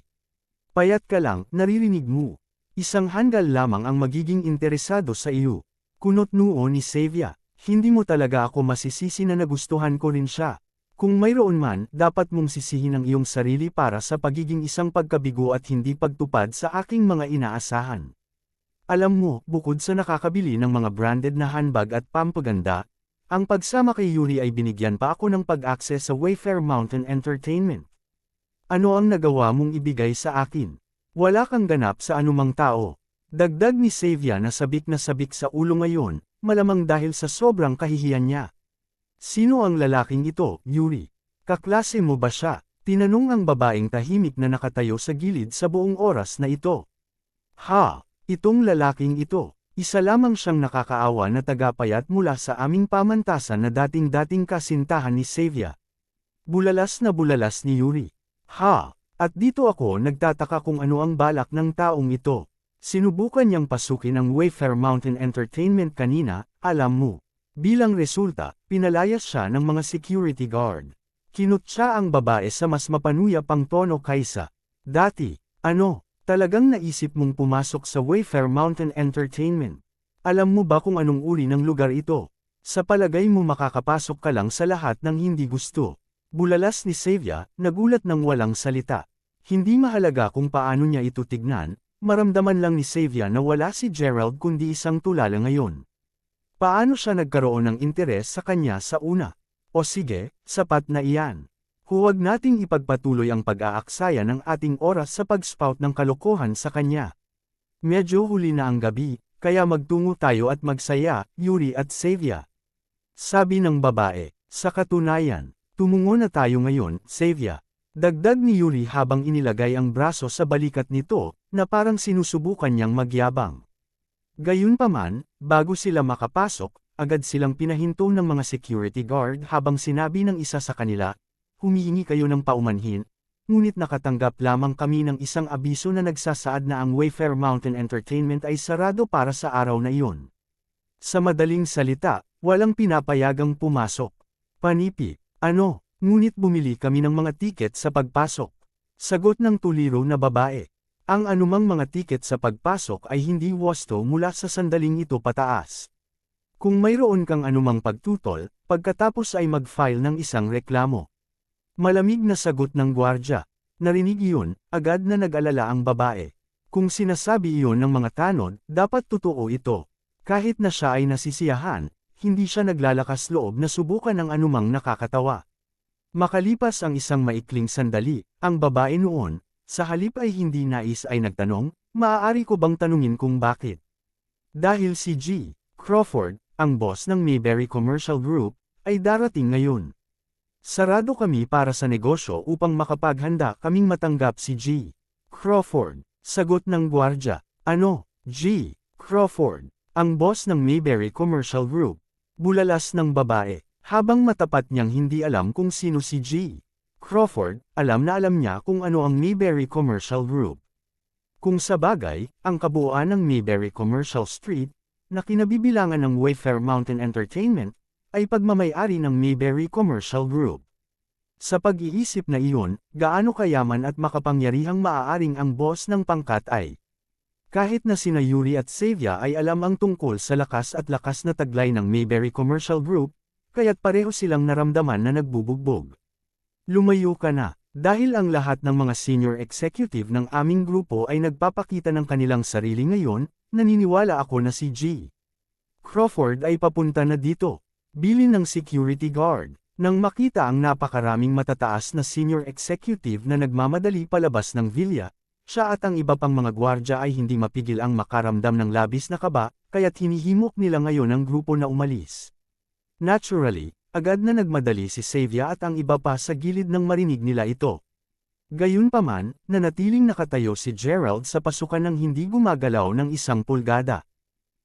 Payat ka lang, naririnig mo. Isang hanggal lamang ang magiging interesado sa iyo. Kunot noo ni Xavier. Hindi mo talaga ako masisisi na nagustuhan ko rin siya. Kung mayroon man, dapat mong sisihin ang iyong sarili para sa pagiging isang pagkabigo at hindi pagtupad sa aking mga inaasahan. Alam mo, bukod sa nakakabili ng mga branded na handbag at pampaganda, ang pagsama kay Yuri ay binigyan pa ako ng pag-access sa Wayfair Mountain Entertainment. Ano ang nagawa mong ibigay sa akin? Wala kang ganap sa anumang tao. Dagdag ni Xavier na sabik sa ulo ngayon, malamang dahil sa sobrang kahihiyan niya. Sino ang lalaking ito, Yuri? Kaklase mo ba siya? Tinanong ang babaeng tahimik na nakatayo sa gilid sa buong oras na ito. Ha, itong lalaking ito. Isa lamang siyang nakakaawa na tagapayat mula sa aming pamantasan na dating-dating kasintahan ni Xavier. Bulalas na bulalas ni Yuri. Ha, at dito ako nagtataka kung ano ang balak ng taong ito. Sinubukan niyang pasukin ang Wayfair Mountain Entertainment kanina, alam mo. Bilang resulta, pinalayas siya ng mga security guard. Kinutya ang babae sa mas mapanuya pang tono kaysa dati. Ano, talagang naisip mong pumasok sa Wayfair Mountain Entertainment? Alam mo ba kung anong uri ng lugar ito? Sa palagay mo makakapasok ka lang sa lahat ng hindi gusto. Bulalas ni Xavier, nagulat ng walang salita. Hindi mahalaga kung paano niya ito tignan, maramdaman lang ni Xavier na wala si Gerald kundi isang tulala ngayon. Paano siya nagkaroon ng interes sa kanya sa una? O sige, sapat na iyan. Huwag nating ipagpatuloy ang pag-aaksaya ng ating oras sa pag-spout ng kalokohan sa kanya. Medyo huli na ang gabi, kaya magtungo tayo at magsaya, Yuri at Xavier. Sabi ng babae. Sa katunayan, tumungo na tayo ngayon, Xavier. Dagdag ni Yuri habang inilagay ang braso sa balikat nito, na parang sinusubukan niyang magyabang. Gayunpaman, bago sila makapasok, agad silang pinahinto ng mga security guard habang sinabi ng isa sa kanila, humihingi kayo ng paumanhin, ngunit nakatanggap lamang kami ng isang abiso na nagsasaad na ang Wayfair Mountain Entertainment ay sarado para sa araw na iyon. Sa madaling salita, walang pinapayagang pumasok. Panipi, ano, ngunit bumili kami ng mga tiket sa pagpasok. Sagot ng tuliro na babae. Ang anumang mga tiket sa pagpasok ay hindi wasto mula sa sandaling ito pataas. Kung mayroon kang anumang pagtutol, pagkatapos ay mag-file ng isang reklamo. Malamig na sagot ng gwardya. Narinig iyon, agad na nag-alala ang babae. Kung sinasabi iyon ng mga tanod, dapat totoo ito. Kahit na siya ay nasisiyahan, hindi siya naglalakas loob na subukan ang anumang nakakatawa. Makalipas ang isang maikling sandali, ang babae noon, sa halip ay hindi nais ay nagtanong, maaari ko bang tanungin kung bakit? Dahil si G. Crawford, ang boss ng Mayberry Commercial Group, ay darating ngayon. Sarado kami para sa negosyo upang makapaghanda kaming matanggap si G. Crawford. Sagot ng gwardya. Ano, G. Crawford, ang boss ng Mayberry Commercial Group. Bulalas ng babae, habang matapat niyang hindi alam kung sino si G. Crawford, alam na alam niya kung ano ang Mayberry Commercial Group. Kung sa bagay, ang kabuuan ng Mayberry Commercial Street, na kinabibilangan ng Wayfair Mountain Entertainment, ay pagmamay-ari ng Mayberry Commercial Group. Sa pag-iisip na iyon, gaano kayaman at makapangyarihang maaaring ang boss ng pangkat ay. Kahit na sina Yuri at Xavier ay alam ang tungkol sa lakas na taglay ng Mayberry Commercial Group, kaya't pareho silang naramdaman na nagbubugbog. Lumayo ka na, dahil ang lahat ng mga senior executive ng aming grupo ay nagpapakita ng kanilang sarili ngayon, naniniwala ako na si G. Crawford ay papunta na dito. Bilin ng security guard. Nang makita ang napakaraming matataas na senior executive na nagmamadali palabas ng villa, siya at ang iba pang mga gwardya ay hindi mapigil ang makaramdam ng labis na kaba, kaya't hinihimok nila ngayon ang grupo na umalis. Naturally, agad na nagmadali si Xavier at ang iba pa sa gilid nang marinig nila ito. Gayunpaman, nanatiling nakatayo si Gerald sa pasukan ng hindi gumagalaw ng 1 pulgada.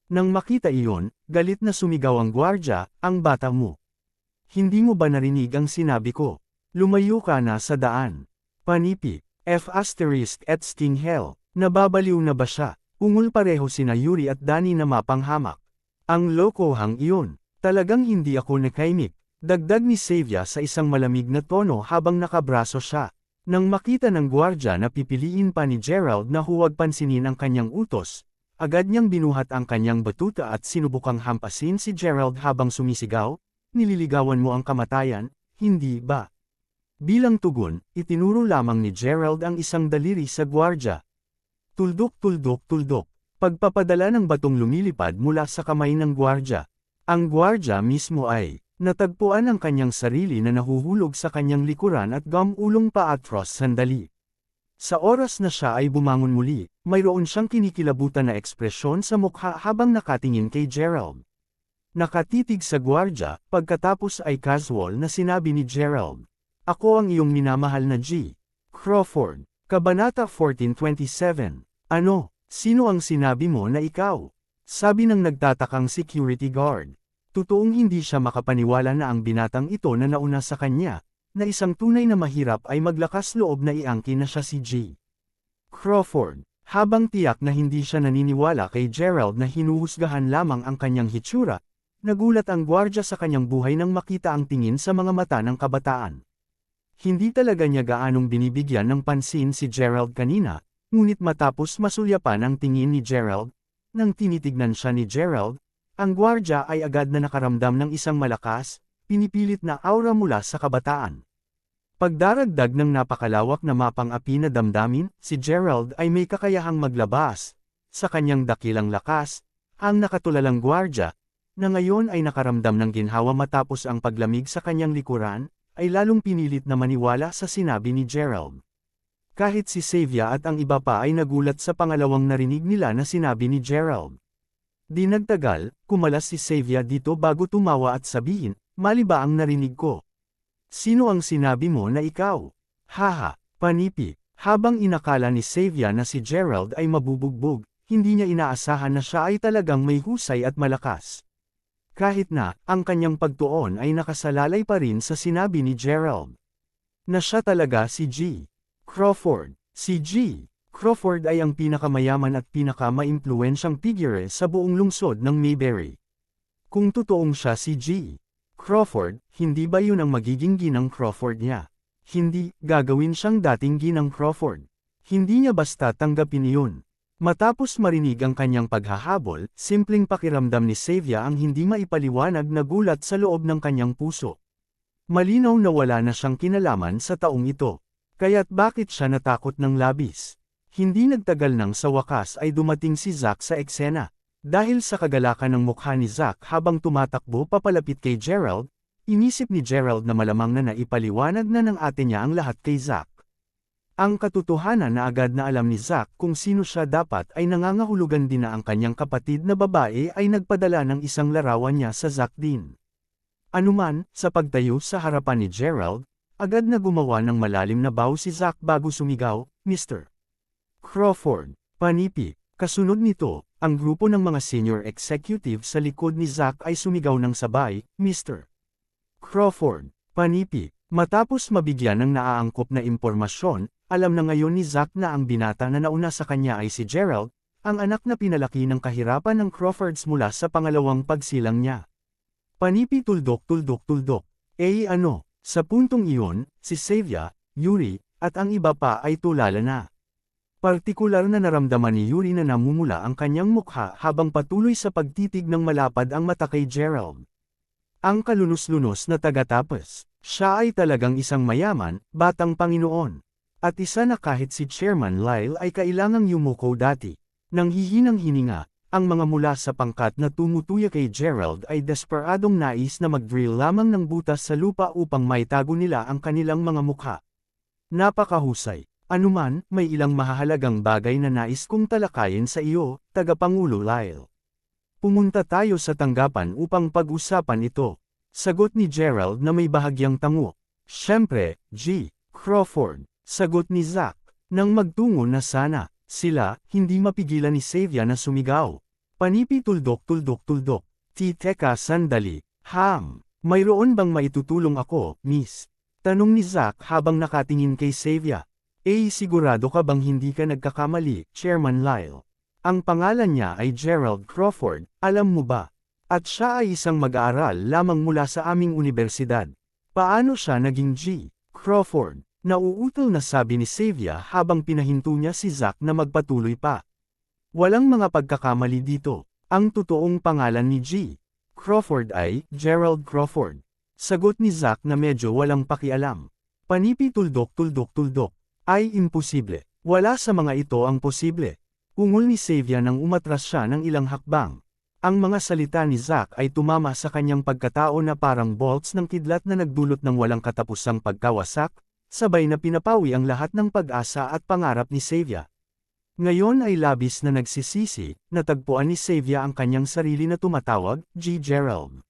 Nang makita iyon, galit na sumigaw ang gwardya, "Ang bata mo! Hindi mo ba narinig ang sinabi ko? Lumayo ka na sa daan." Panipi. F** at Sting Hell. Nababaliw na ba siya? Ungol pareho sina Yuri at Danny na mapanghamak. Ang lokohang iyon. Talagang hindi ako nakaimik. Dagdag ni Xavier sa isang malamig na tono habang nakabraso siya. Nang makita ng gwardya na pipiliin pa ni Gerald na huwag pansinin ang kanyang utos, agad niyang binuhat ang kanyang batuta at sinubukang hampasin si Gerald habang sumisigaw, "Nililigawan mo ang kamatayan, hindi ba?" Bilang tugon, itinuro lamang ni Gerald ang isang daliri sa gwardya. Tuldok tuldok tuldok. Pagpapadala ng batong lumilipad mula sa kamay ng gwardya. Ang gwardya mismo ay natagpuan ang kanyang sarili na nahuhulog sa kanyang likuran at gumulong paatros sandali. Sa oras na siya ay bumangon muli, mayroon siyang kinikilabutan na ekspresyon sa mukha habang nakatingin kay Gerald. Nakatitig sa gwardya, pagkatapos ay casual na sinabi ni Gerald, "Ako ang iyong minamahal na G. Crawford." Kabanata 14:27. "Ano? Sino ang sinabi mo na ikaw?" Sabi ng nagtatakang security guard. Totoong hindi siya makapaniwala na ang binatang ito na nauna sa kanya, na isang tunay na mahirap ay maglakas loob na iangkin na siya si G. Crawford. Habang tiyak na hindi siya naniniwala kay Gerald na hinuhusgahan lamang ang kanyang hitsura, nagulat ang gwardya sa kanyang buhay nang makita ang tingin sa mga mata ng kabataan. Hindi talaga niya gaanong binibigyan ng pansin si Gerald kanina, ngunit matapos masulyapan ang tingin ni Gerald, nang tinitignan siya ni Gerald, ang gwardya ay agad na nakaramdam ng isang malakas, pinipilit na aura mula sa kabataan. Pagdaragdag ng napakalawak na mapang-api na damdamin, si Gerald ay may kakayahang maglabas, sa kanyang dakilang lakas, ang nakatulalang gwardya, na ngayon ay nakaramdam ng ginhawa matapos ang paglamig sa kanyang likuran, ay lalong pinilit na maniwala sa sinabi ni Gerald. Kahit si Xavier at ang iba pa ay nagulat sa pangalawang narinig nila na sinabi ni Gerald. Di nagtagal, kumalas si Xavier dito bago tumawa at sabihin, "Mali ba ang narinig ko? Sino ang sinabi mo na ikaw?" Haha, panipi. Habang inakala ni Xavier na si Gerald ay mabubugbog, hindi niya inaasahan na siya ay talagang may husay at malakas. Kahit na, ang kanyang pagtuon ay nakasalalay pa rin sa sinabi ni Gerald. Na siya talaga si G. Crawford. Si G. Crawford ay ang pinakamayaman at pinakamaimpluwensyang figure sa buong lungsod ng Mayberry. Kung totoong siya si G. Crawford, hindi ba yun ang magiging ginang Crawford niya? Hindi, gagawin siyang dating ginang Crawford. Hindi niya basta tanggapin iyon. Matapos marinig ang kanyang paghahabol, simpleng pakiramdam ni Xavier ang hindi maipaliwanag na gulat sa loob ng kanyang puso. Malinaw na wala na siyang kinalaman sa taong ito. Kaya't bakit siya natakot ng labis? Hindi nagtagal nang sa wakas ay dumating si Zack sa eksena. Dahil sa kagalakan ng mukha ni Zack habang tumatakbo papalapit kay Gerald, inisip ni Gerald na malamang na naipaliwanag na ng ate niya ang lahat kay Zack. Ang katotohanan na agad na alam ni Zack kung sino siya dapat ay nangangahulugan din na ang kanyang kapatid na babae ay nagpadala ng isang larawan niya sa Zack din. Anuman, sa pagtayo sa harapan ni Gerald, agad na gumawa ng malalim na bow si Zack bago sumigaw, "Mr. Crawford." Panipi. Kasunod nito, ang grupo ng mga senior executive sa likod ni Zack ay sumigaw ng sabay, "Mr. Crawford." Panipi. Matapos mabigyan ng naaangkop na impormasyon, alam na ngayon ni Zack na ang binata na nauna sa kanya ay si Gerald, ang anak na pinalaki ng kahirapan ng Crawfords mula sa pangalawang pagsilang niya. Panipi tuldok tuldok tuldok. Ano? Sa puntong iyon, si Xavier, Yuri, at ang iba pa ay tulala na. Partikular na naramdaman ni Yuri na namumula ang kanyang mukha habang patuloy sa pagtitig ng malapad ang mata kay Gerald. Ang kalunos-lunos na taga-tapas, siya ay talagang isang mayaman, batang Panginoon. At isa na kahit si Chairman Lyle ay kailangang yumuko dati. Nang hihinang hininga, ang mga mula sa pangkat na tumutuya kay Gerald ay desperadong nais na mag-drill lamang ng butas sa lupa upang maitago nila ang kanilang mga mukha. Napakahusay. Anuman, may ilang mahahalagang bagay na nais kong talakayin sa iyo, Tagapangulo Lyle. Pumunta tayo sa tanggapan upang pag-usapan ito. Sagot ni Gerald na may bahagyang tango. Siyempre, G. Crawford. Sagot ni Zack. Nang magtungo na sana, sila, hindi mapigilan ni Xavier na sumigaw. Panipi tuldok. Teka sandali. Mayroon bang maitutulong ako, miss? Tanong ni Zack habang nakatingin kay Xavier. Sigurado ka bang hindi ka nagkakamali, Chairman Lyle? Ang pangalan niya ay Gerald Crawford, alam mo ba? At siya ay isang mag-aaral lamang mula sa aming universidad. Paano siya naging G. Crawford? Nauutol na sabi ni Xavier habang pinahinto niya si Zack na magpatuloy pa. Walang mga pagkakamali dito. Ang totoong pangalan ni G. Crawford ay Gerald Crawford. Sagot ni Zack na medyo walang pakialam. Panipi tuldok. Ay imposible. Wala sa mga ito ang posible. Ungol ni Xavier nang umatras siya ng ilang hakbang. Ang mga salita ni Zack ay tumama sa kanyang pagkatao na parang bolts ng kidlat na nagdulot ng walang katapusang pagkawasak, sabay na pinapawi ang lahat ng pag-asa at pangarap ni Xavier. Ngayon ay labis na nagsisisi, natagpuan ni Xavier ang kanyang sarili na tumatawag, G. Gerald.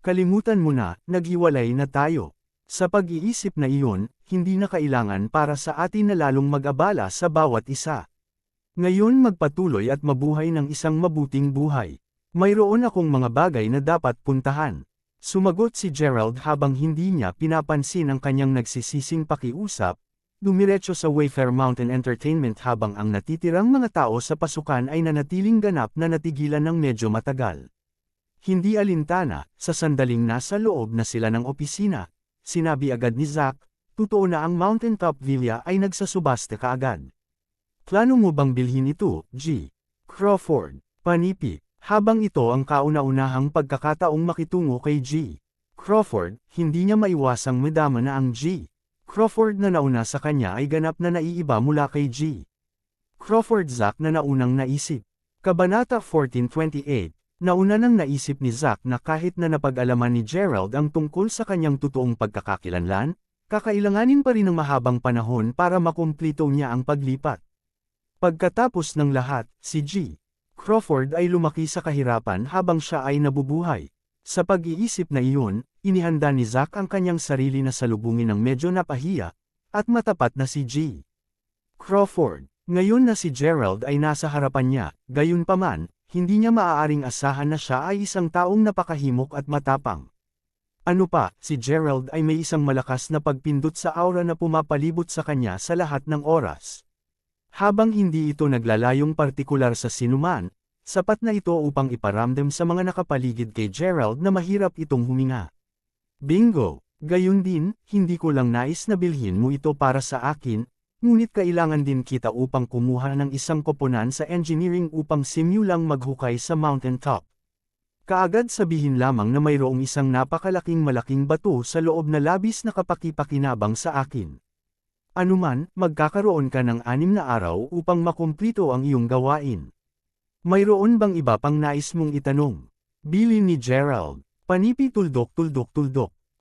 Kalimutan mo na, naghiwalay na tayo. Sa pag-iisip na iyon, hindi na kailangan para sa atin na lalong mag-abala sa bawat isa. Ngayon magpatuloy at mabuhay ng isang mabuting buhay. Mayroon akong mga bagay na dapat puntahan. Sumagot si Gerald habang hindi niya pinapansin ang kanyang nagsisising pakiusap, dumiretso sa Wayfair Mountain Entertainment habang ang natitirang mga tao sa pasukan ay nanatiling ganap na natigilan ng medyo matagal. Hindi alintana, sa sandaling nasa loob na sila ng opisina, sinabi agad ni Zack, totoo na ang Mountaintop Villa ay nagsasubaste kaagad. Plano mo bang bilhin ito, G. Crawford? Panipi. Habang ito ang kauna-unahang pagkakataong makitungo kay G. Crawford, hindi niya maiwasang madama na ang G. Crawford na nauna sa kanya ay ganap na naiiba mula kay G. Crawford Zack na naunang naisip. Kabanata 1428, nauna nang naisip ni Zack na kahit na napag-alaman ni Gerald ang tungkol sa kanyang totoong pagkakakilanlan, kakailanganin pa rin ng mahabang panahon para makumplito niya ang paglipat. Pagkatapos ng lahat, si G. Crawford ay lumaki sa kahirapan habang siya ay nabubuhay. Sa pag-iisip na iyon, inihanda ni Zack ang kanyang sarili na salubungin ng medyo napahiya, at matapat na si G. Crawford. Ngayon na si Gerald ay nasa harapan niya, gayunpaman, hindi niya maaaring asahan na siya ay isang taong napakahimok at matapang. Ano pa, si Gerald ay may isang malakas na pagpindot sa aura na pumapalibot sa kanya sa lahat ng oras. Habang hindi ito naglalayong partikular sa sinuman, sapat na ito upang iparamdam sa mga nakapaligid kay Gerald na mahirap itong huminga. Bingo! Gayon din, hindi ko lang nais na bilhin mo ito para sa akin, ngunit kailangan din kita upang kumuha ng isang koponan sa engineering upang simulang maghukay sa mountaintop. Kaagad sabihin lamang na mayroong isang napakalaking malaking bato sa loob na labis na kapaki-pakinabang sa akin. Anuman, magkakaroon ka ng 6 na araw upang makumplito ang iyong gawain. Mayroon bang iba pang nais mong itanong? Bilin ni Gerald. Panipi tuldok.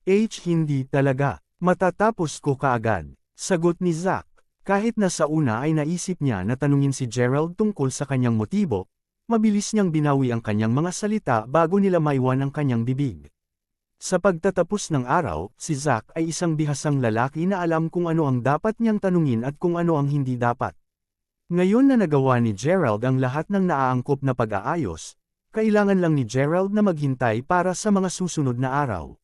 Hindi talaga. Matatapos ko kaagad. Sagot ni Zack. Kahit na sa una ay naisip niya na tanungin si Gerald tungkol sa kanyang motibo, mabilis niyang binawi ang kanyang mga salita bago nila maiwan ang kanyang bibig. Sa pagtatapos ng araw, si Zack ay isang bihasang lalaki na alam kung ano ang dapat niyang tanungin at kung ano ang hindi dapat. Ngayon na nagawa ni Gerald ang lahat ng naaangkop na pag-aayos, kailangan lang ni Gerald na maghintay para sa mga susunod na araw.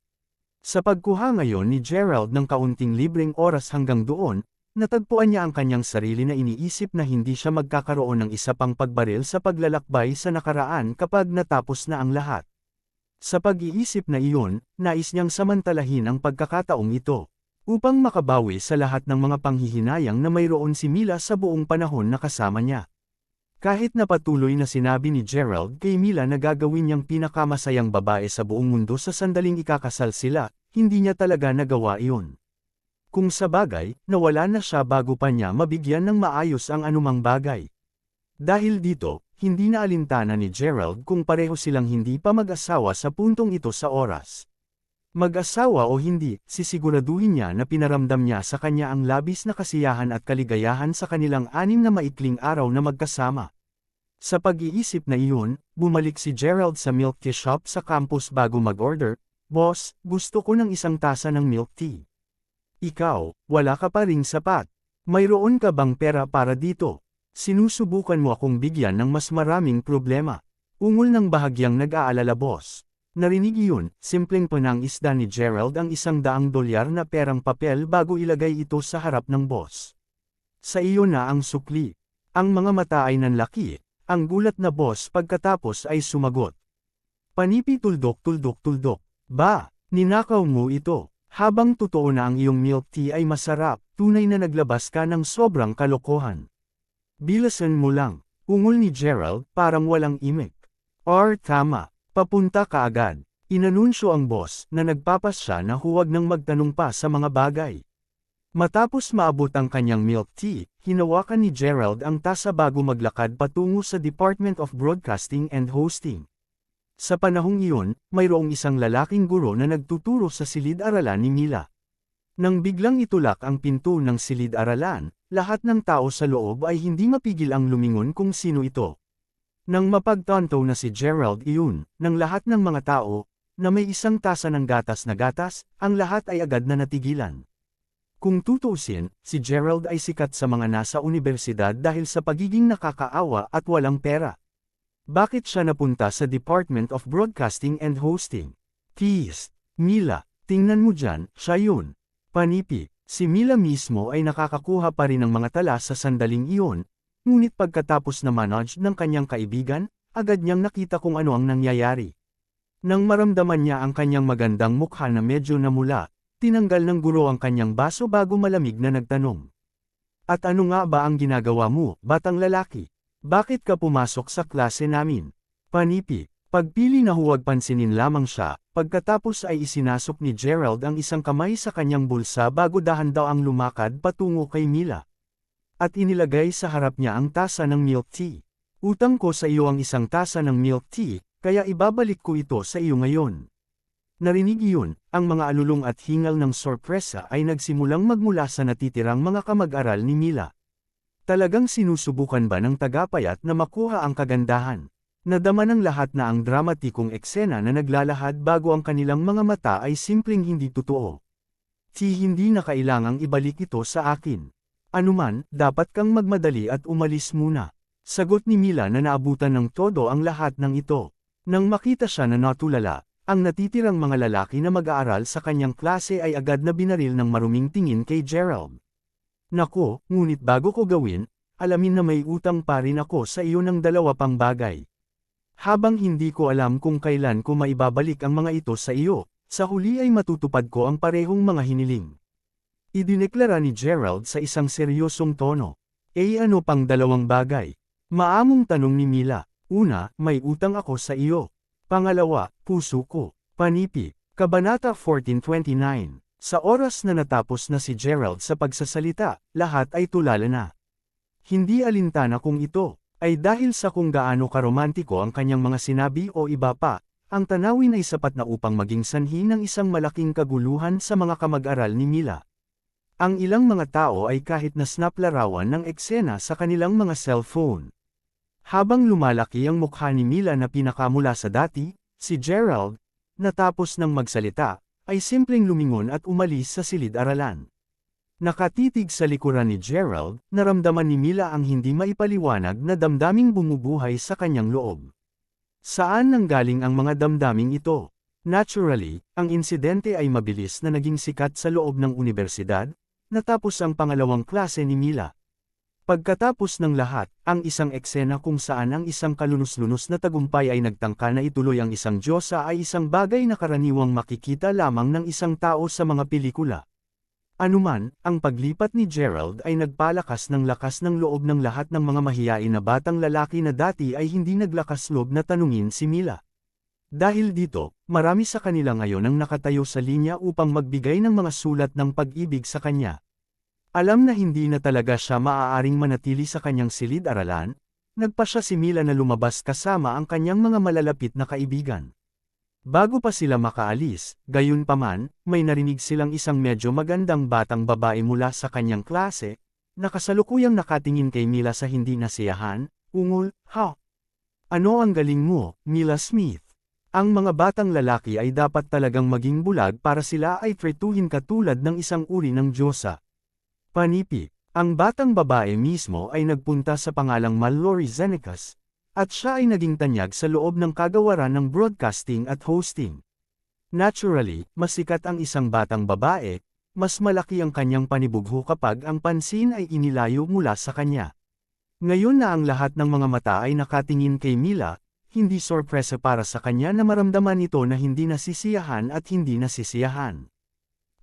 Sa pagkuha ngayon ni Gerald ng kaunting libreng oras hanggang doon, natagpuan niya ang kanyang sarili na iniisip na hindi siya magkakaroon ng isa pang pagbaril sa paglalakbay sa nakaraan kapag natapos na ang lahat. Sa pag-iisip na iyon, nais niyang samantalahin ang pagkakataong ito. upang makabawi sa lahat ng mga panghihinayang na mayroon si Mila sa buong panahon na kasama niya. Kahit na patuloy na sinabi ni Gerald kay Mila na gagawin niyang pinakamasayang babae sa buong mundo sa sandaling ikakasal sila, hindi niya talaga nagawa iyon. Kung sa bagay, nawala na siya bago pa niya mabigyan ng maayos ang anumang bagay. Dahil dito, hindi na alintana ni Gerald kung pareho silang hindi pa mag-asawa sa puntong ito sa oras. Mag-asawa o hindi, sisiguraduhin niya na pinaramdam niya sa kanya ang labis na kasiyahan at kaligayahan sa kanilang 6 na maikling araw na magkasama. Sa pag-iisip na iyon, bumalik si Gerald sa milk tea shop sa campus bago mag-order, "Boss, gusto ko ng isang tasa ng milk tea." "Ikaw, wala ka pa ring sapat. Mayroon ka bang pera para dito? Sinusubukan mo akong bigyan ng mas maraming problema." Ungol ng bahagyang nag-aalala, boss. Narinig iyon, simpleng panangisda ni Gerald ang $100 na perang papel bago ilagay ito sa harap ng boss. "Sa iyo na ang sukli." Ang mga mata ay nanlaki, ang gulat na boss pagkatapos ay sumagot. "Panipi, tuldok. Ba, ninakaw mo ito. Habang totoo na ang iyong milk tea ay masarap, tunay na naglabas ka ng sobrang kalokohan. Bilasan mo lang." Ungol ni Gerald, parang walang imik. Tama. Papunta ka agad." Inanunsyo ang boss na nagpapasya na huwag nang magtanong pa sa mga bagay. Matapos maabot ang kanyang milk tea, hinawakan ni Gerald ang tasa bago maglakad patungo sa Department of Broadcasting and Hosting. Sa panahong iyon, mayroong isang lalaking guro na nagtuturo sa silid-aralan ni Mila. Nang biglang itulak ang pinto ng silid-aralan, lahat ng tao sa loob ay hindi mapigil ang lumingon kung sino ito. Nang mapagtanto na si Gerald iyon, ng lahat ng mga tao, na may isang tasa ng gatas na gatas, ang lahat ay agad na natigilan. Kung tutuusin, si Gerald ay sikat sa mga nasa unibersidad dahil sa pagiging nakakaawa at walang pera. Bakit siya napunta sa Department of Broadcasting and Hosting? "Tease, Mila, tingnan mo dyan, siya yun." Panipi, si Mila mismo ay nakakakuha pa rin ng mga tala sa sandaling iyon, ngunit pagkatapos na manage ng kanyang kaibigan, agad niyang nakita kung ano ang nangyayari. Nang maramdaman niya ang kanyang magandang mukha na medyo namula, tinanggal ng guro ang kanyang baso bago malamig na nagtanong. "At ano nga ba ang ginagawa mo, batang lalaki? Bakit ka pumasok sa klase namin?" Panipi, pagpili na huwag pansinin lamang siya, pagkatapos ay isinasok ni Gerald ang isang kamay sa kanyang bulsa bago dahan-daw ang lumakad patungo kay Mila. At inilagay sa harap niya ang tasa ng milk tea. "Utang ko sa iyo ang isang tasa ng milk tea, kaya ibabalik ko ito sa iyo ngayon." Narinig iyon, ang mga alulong at hingal ng sorpresa ay nagsimulang magmula sa natitirang mga kamag-aral ni Mila. Talagang sinusubukan ba ng tagapayat na makuha ang kagandahan? Nadama ng lahat na ang dramatikong eksena na naglalahad bago ang kanilang mga mata ay simpleng hindi totoo. Hindi na kailangang ibalik ito sa akin." "Anuman, dapat kang magmadali at umalis muna." Sagot ni Mila na naabutan ng todo ang lahat ng ito. Nang makita siya na natulala, ang natitirang mga lalaki na mag-aaral sa kanyang klase ay agad na binaril ng maruming tingin kay Gerald. "Nako, ngunit bago ko gawin, alamin na may utang pa rin ako sa iyo ng 2 pang bagay. Habang hindi ko alam kung kailan ko maibabalik ang mga ito sa iyo, sa huli ay matutupad ko ang parehong mga hiniling." Idineklara ni Gerald sa isang seryosong tono. Ano pang 2 bagay?" Maamong tanong ni Mila. "Una, may utang ako sa iyo. Pangalawa, puso ko." Panipi, Kabanata 14:29. Sa oras na natapos na si Gerald sa pagsasalita, lahat ay tulala na. Hindi alintana kung ito ay dahil sa kung gaano karomantiko ang kanyang mga sinabi o iba pa, ang tanawin ay sapat na upang maging sanhi ng isang malaking kaguluhan sa mga kamag-aral ni Mila. Ang ilang mga tao ay kahit na snap larawan ng eksena sa kanilang mga cellphone. Habang lumalaki ang mukha ni Mila na pinakamula sa dati, si Gerald, natapos ng magsalita, ay simpleng lumingon at umalis sa silid-aralan. Nakatitig sa likuran ni Gerald, naramdaman ni Mila ang hindi maipaliwanag na damdaming bumubuhay sa kanyang loob. Saan nanggaling ang mga damdaming ito? Naturally, ang insidente ay mabilis na naging sikat sa loob ng unibersidad, natapos ang pangalawang klase ni Mila. Pagkatapos ng lahat, ang isang eksena kung saan ang isang kalunos-lunos na tagumpay ay nagtangka na ituloy ang isang diyosa ay isang bagay na karaniwang makikita lamang ng isang tao sa mga pelikula. Anuman, ang paglipat ni Gerald ay nagpalakas ng lakas ng loob ng lahat ng mga mahiyain na batang lalaki na dati ay hindi naglakas loob na tanungin si Mila. Dahil dito, marami sa kanila ngayon ang nakatayo sa linya upang magbigay ng mga sulat ng pag-ibig sa kanya. Alam na hindi na talaga siya maaaring manatili sa kanyang silid-aralan, nagpasya si Mila na lumabas kasama ang kanyang mga malalapit na kaibigan. Bago pa sila makaalis, gayunpaman, may narinig silang isang medyo magandang batang babae mula sa kanyang klase, na kasalukuyang nakatingin kay Mila sa hindi nasiyahan, ungol, "Ha? Ano ang galing mo, Mila Smith?" Ang mga batang lalaki ay dapat talagang maging bulag para sila ay tretuhin katulad ng isang uri ng diyosa. Panipi, ang batang babae mismo ay nagpunta sa pangalang Mallory Zenecas, at siya ay naging tanyag sa loob ng kagawaran ng broadcasting at hosting. Naturally, mas sikat ang isang batang babae, mas malaki ang kanyang panibugho kapag ang pansin ay inilayo mula sa kanya. Ngayon na ang lahat ng mga mata ay nakatingin kay Mila, hindi sorpresa para sa kanya na maramdaman ito na hindi nasisiyahan at hindi nasisiyahan.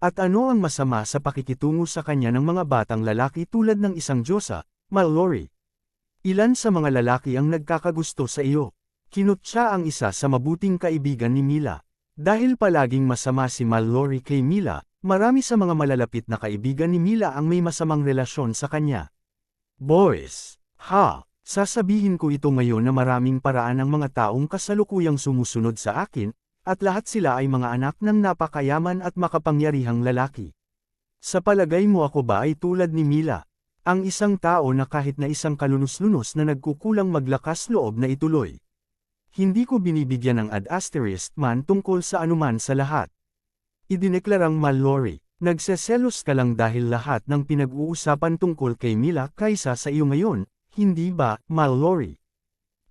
At ano ang masama sa pakikitungo sa kanya ng mga batang lalaki tulad ng isang diyosa, Mallory? Ilan sa mga lalaki ang nagkakagusto sa iyo? Kinut siya ang isa sa mabuting kaibigan ni Mila. Dahil palaging masama si Mallory kay Mila, marami sa mga malalapit na kaibigan ni Mila ang may masamang relasyon sa kanya. Boys, ha, sasabihin ko ito ngayon na maraming paraan ang mga taong kasalukuyang sumusunod sa akin, at lahat sila ay mga anak ng napakayaman at makapangyarihang lalaki. Sa palagay mo ako ba ay tulad ni Mila? Ang isang tao na kahit na isang kalunos-lunos na nagkukulang maglakas loob na ituloy. Hindi ko binibigyan ng ad-asterisk man tungkol sa anuman sa lahat. Idineklarang Mallory, nagseselos ka lang dahil lahat ng pinag-uusapan tungkol kay Mila kaysa sa iyo ngayon, hindi ba, Mallory?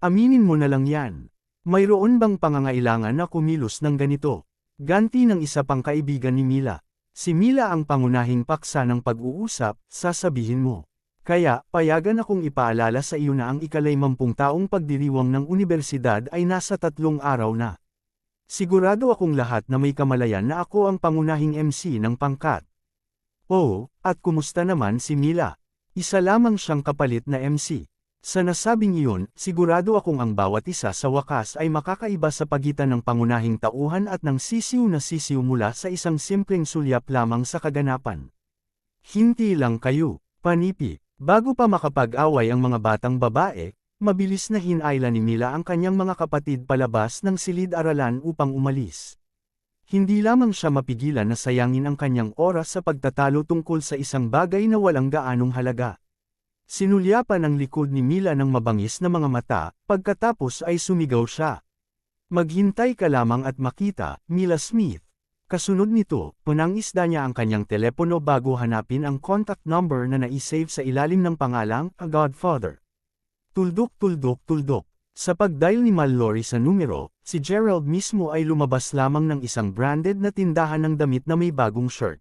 Aminin mo na lang yan. Mayroon bang pangangailangan na kumilos ng ganito? Ganti ng isa pang kaibigan ni Mila. Si Mila ang pangunahing paksa ng pag-uusap, sasabihin mo. Kaya, payagan akong ipaalala sa iyo na ang ika-50 taong pagdiriwang ng unibersidad ay nasa 3 araw na. Sigurado akong lahat na may kamalayan na ako ang pangunahing MC ng pangkat. Oh, at kumusta naman si Mila? Isa lamang siyang kapalit na MC. Sa nasabing iyon, sigurado akong ang bawat isa sa wakas ay makakaiba sa pagitan ng pangunahing tauhan at ng sisiw na sisiw mula sa isang simpleng sulyap lamang sa kaganapan. Hinti lang kayo, panipi. Bago pa makapag-away ang mga batang babae, mabilis na hinayla ni Mila ang kanyang mga kapatid palabas ng silid-aralan upang umalis. Hindi lamang siya mapigilan na sayangin ang kanyang oras sa pagtatalo tungkol sa isang bagay na walang gaanong halaga. Sinulyapan ang likod ni Mila ng mabangis na mga mata, pagkatapos ay sumigaw siya. Maghintay ka lamang at makita, Mila Smith. Kasunod nito, punangisda niya ang kanyang telepono bago hanapin ang contact number na naisave sa ilalim ng pangalang, A Godfather. Tuldok tuldok tuldok. Sa pag-dial ni Mallory sa numero, si Gerald mismo ay lumabas lamang ng isang branded na tindahan ng damit na may bagong shirt.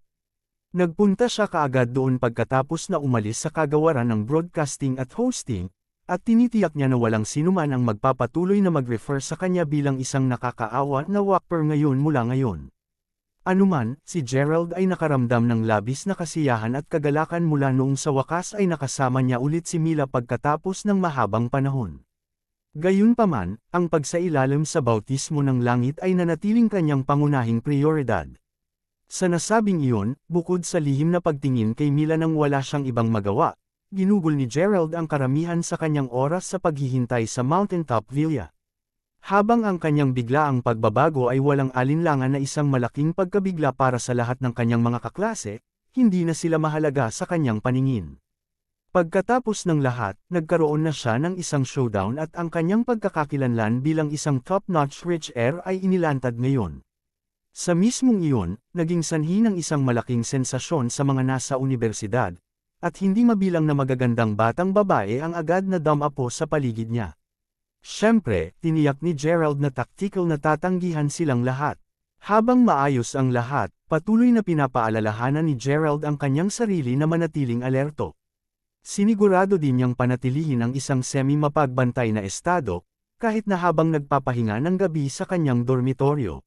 Nagpunta siya kaagad doon pagkatapos na umalis sa kagawaran ng broadcasting at hosting, at tinitiyak niya na walang sinuman ang magpapatuloy na mag-refer sa kanya bilang isang nakakaawa na whopper ngayon mula ngayon. Anuman, si Gerald ay nakaramdam ng labis na kasiyahan at kagalakan mula noong sa wakas ay nakasama niya ulit si Mila pagkatapos ng mahabang panahon. Gayunpaman, ang pagsailalim sa bautismo ng langit ay nanatiling kanyang pangunahing prioridad. Sa nasabing iyon, bukod sa lihim na pagtingin kay Mila nang wala siyang ibang magawa, ginugol ni Gerald ang karamihan sa kanyang oras sa paghihintay sa mountaintop villa. Habang ang kanyang biglaang pagbabago ay walang alinlangan na isang malaking pagkabigla para sa lahat ng kanyang mga kaklase, hindi na sila mahalaga sa kanyang paningin. Pagkatapos ng lahat, nagkaroon na siya ng isang showdown at ang kanyang pagkakakilanlan bilang isang top-notch rich heir ay inilantad ngayon. Sa mismong iyon, naging sanhi ng isang malaking sensasyon sa mga nasa unibersidad, at hindi mabilang na magagandang batang babae ang agad na damapo sa paligid niya. Siyempre, tiniyak ni Gerald na tactical na tatanggihan silang lahat. Habang maayos ang lahat, patuloy na pinapaalalahanan ni Gerald ang kanyang sarili na manatiling alerto. Sinigurado din niyang panatilihin ang isang semi-mapagbantay na estado, kahit na habang nagpapahinga ng gabi sa kanyang dormitoryo.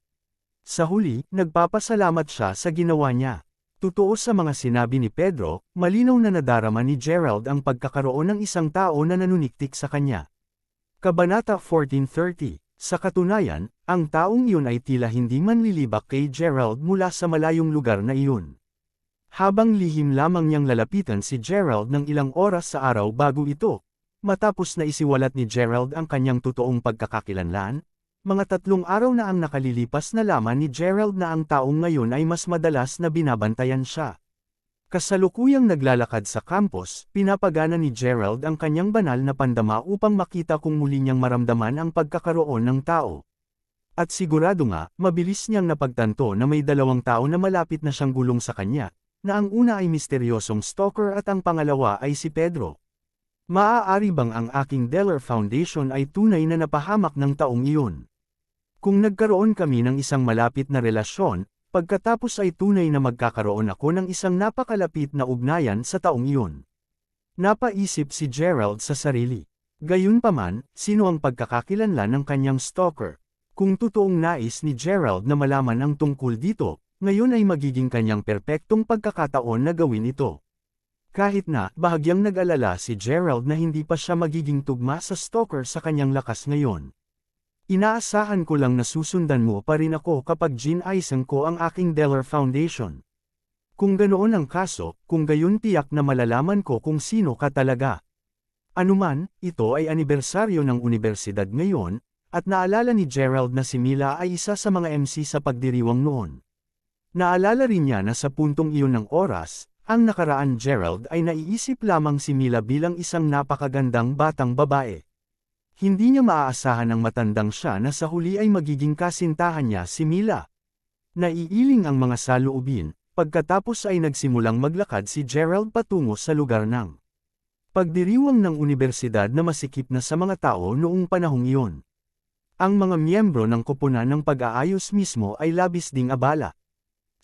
Sa huli, nagpapasalamat siya sa ginawa niya. Totoo sa mga sinabi ni Pedro, malinaw na nadarama ni Gerald ang pagkakaroon ng isang tao na nanuniktik sa kanya. Kabanata 14:30. Sa katunayan, ang taong iyon ay tila hindi manlilibak kay Gerald mula sa malayong lugar na iyon. Habang lihim lamang niyang lalapitan si Gerald ng ilang oras sa araw bago ito, matapos na isiwalat ni Gerald ang kanyang totoong pagkakakilanlan, mga 3 araw na ang nakalilipas na laman ni Gerald na ang taong ngayon ay mas madalas na binabantayan siya. Kasalukuyang naglalakad sa campus, pinapagana ni Gerald ang kanyang banal na pandama upang makita kung muli niyang maramdaman ang pagkakaroon ng tao. At sigurado nga, mabilis niyang napagtanto na may 2 tao na malapit na siyang gulong sa kanya, na ang una ay misteryosong stalker at ang pangalawa ay si Pedro. Maaari bang ang aking Deller Foundation ay tunay na napahamak ng taong iyon? Kung nagkaroon kami ng isang malapit na relasyon, pagkatapos ay tunay na magkakaroon ako ng isang napakalapit na ugnayan sa taong iyon. Napaisip si Gerald sa sarili. Gayunpaman, sino ang pagkakakilanlan ng kanyang stalker? Kung totoong nais ni Gerald na malaman ang tungkol dito, ngayon ay magiging kanyang perpektong pagkakataon na gawin ito. Kahit na, bahagyang nag-alala si Gerald na hindi pa siya magiging tugma sa stalker sa kanyang lakas ngayon. Inaasahan ko lang na susundan mo pa rin ako kapag ginaisan ko ang aking Deller Foundation. Kung ganoon ang kaso, kung gayon tiyak na malalaman ko kung sino ka talaga. Anuman, ito ay anibersaryo ng unibersidad ngayon, at naalala ni Gerald na si Mila ay isa sa mga MC sa pagdiriwang noon. Naalala rin niya na sa puntong iyon ng oras, ang nakaraan Gerald ay naiisip lamang si Mila bilang isang napakagandang batang babae. Hindi niya maaasahan ang matandang siya na sa huli ay magiging kasintahan niya si Mila. Naiiling ang mga saloobin, pagkatapos ay nagsimulang maglakad si Gerald patungo sa lugar ng pagdiriwang ng unibersidad na masikip na sa mga tao noong panahong iyon. Ang mga miyembro ng koponan ng pag-aayos mismo ay labis ding abala.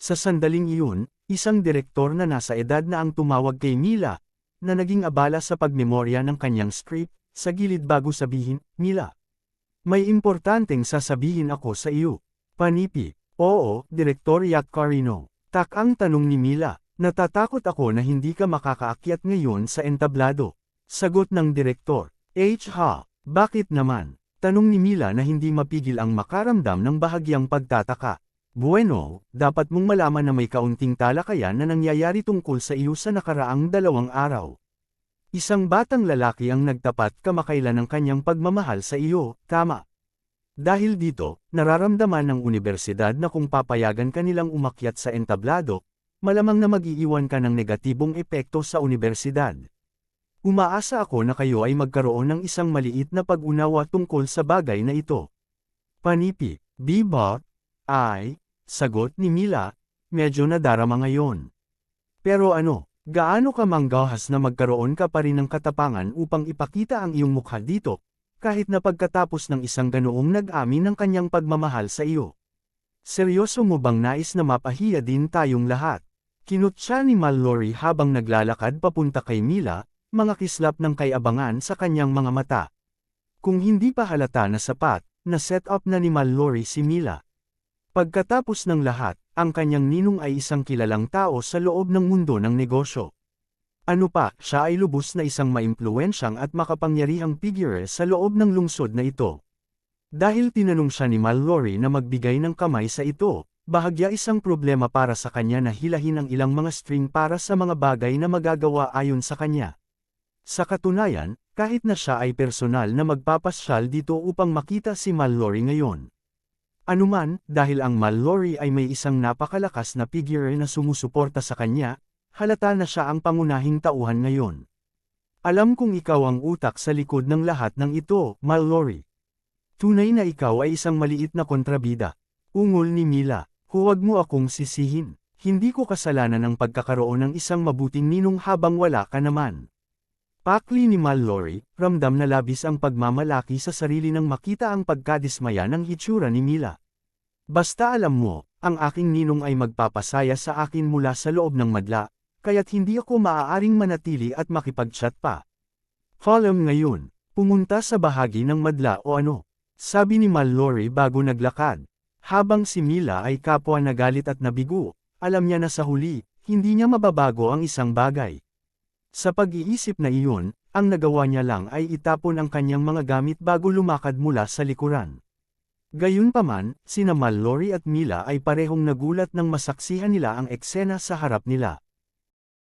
Sa sandaling iyon, isang direktor na nasa edad na ang tumawag kay Mila, na naging abala sa pagmemorya ng kanyang script, sa gilid bago sabihin, Mila. May importanteng sasabihin ako sa iyo. Panipi. Oo, Direktor Yacarino. Tak ang tanong ni Mila. Natatakot ako na hindi ka makakaakyat ngayon sa entablado. Sagot ng direktor. Bakit naman? Tanong ni Mila na hindi mapigil ang makaramdam ng bahagyang pagtataka. Bueno, dapat mong malaman na may kaunting talakayan na nangyayari tungkol sa iyo sa nakaraang 2 araw. Isang batang lalaki ang nagtapat kamakailan ng kanyang pagmamahal sa iyo, tama. Dahil dito, nararamdaman ng unibersidad na kung papayagan ka nilang umakyat sa entablado, malamang na mag-iiwan ka ng negatibong epekto sa unibersidad. Umaasa ako na kayo ay magkaroon ng isang maliit na pag-unawa tungkol sa bagay na ito. Panipi, Bebop, sagot ni Mila, medyo nadarama ngayon. Pero ano, gaano ka manggahas na magkaroon ka pa rin ng katapangan upang ipakita ang iyong mukha dito, kahit na pagkatapos ng isang ganoong nag-amin ng kanyang pagmamahal sa iyo? Seryoso mo bang nais na mapahiya din tayong lahat? Kinutya ni Mallory habang naglalakad papunta kay Mila, mga kislap ng kayabangan sa kanyang mga mata. Kung hindi pa halata na sapat, na-set up na ni Mallory si Mila. Pagkatapos ng lahat, ang kanyang ninong ay isang kilalang tao sa loob ng mundo ng negosyo. Ano pa, siya ay lubos na isang maimpluwensyang at makapangyarihang figure sa loob ng lungsod na ito. Dahil tinanong siya ni Mallory na magbigay ng kamay sa ito, bahagya isang problema para sa kanya na hilahin ang ilang mga string para sa mga bagay na magagawa ayon sa kanya. Sa katunayan, kahit na siya ay personal na magpapasyal dito upang makita si Mallory ngayon. Anuman, dahil ang Mallory ay may isang napakalakas na figure na sumusuporta sa kanya, halata na siya ang pangunahing tauhan ngayon. Alam kong ikaw ang utak sa likod ng lahat ng ito, Mallory. Tunay na ikaw ay isang maliit na kontrabida. Ungol ni Mila, huwag mo akong sisihin. Hindi ko kasalanan ang pagkakaroon ng isang mabuting ninong habang wala ka naman. Pakli ni Mallory, ramdam na labis ang pagmamalaki sa sarili nang makita ang pagkadismaya ng hitsura ni Mila. Basta alam mo, ang aking ninong ay magpapasaya sa akin mula sa loob ng madla, kaya't hindi ako maaaring manatili at makipag-chat pa. Follow ngayon, pumunta sa bahagi ng madla o ano, sabi ni Mallory bago naglakad. Habang si Mila ay kapwa nagalit at nabigo, alam niya na sa huli, hindi niya mababago ang isang bagay. Sa pag-iisip na iyon, ang nagawa niya lang ay itapon ang kanyang mga gamit bago lumakad mula sa likuran. Gayunpaman, sina Mallory at Mila ay parehong nagulat nang masaksihan nila ang eksena sa harap nila.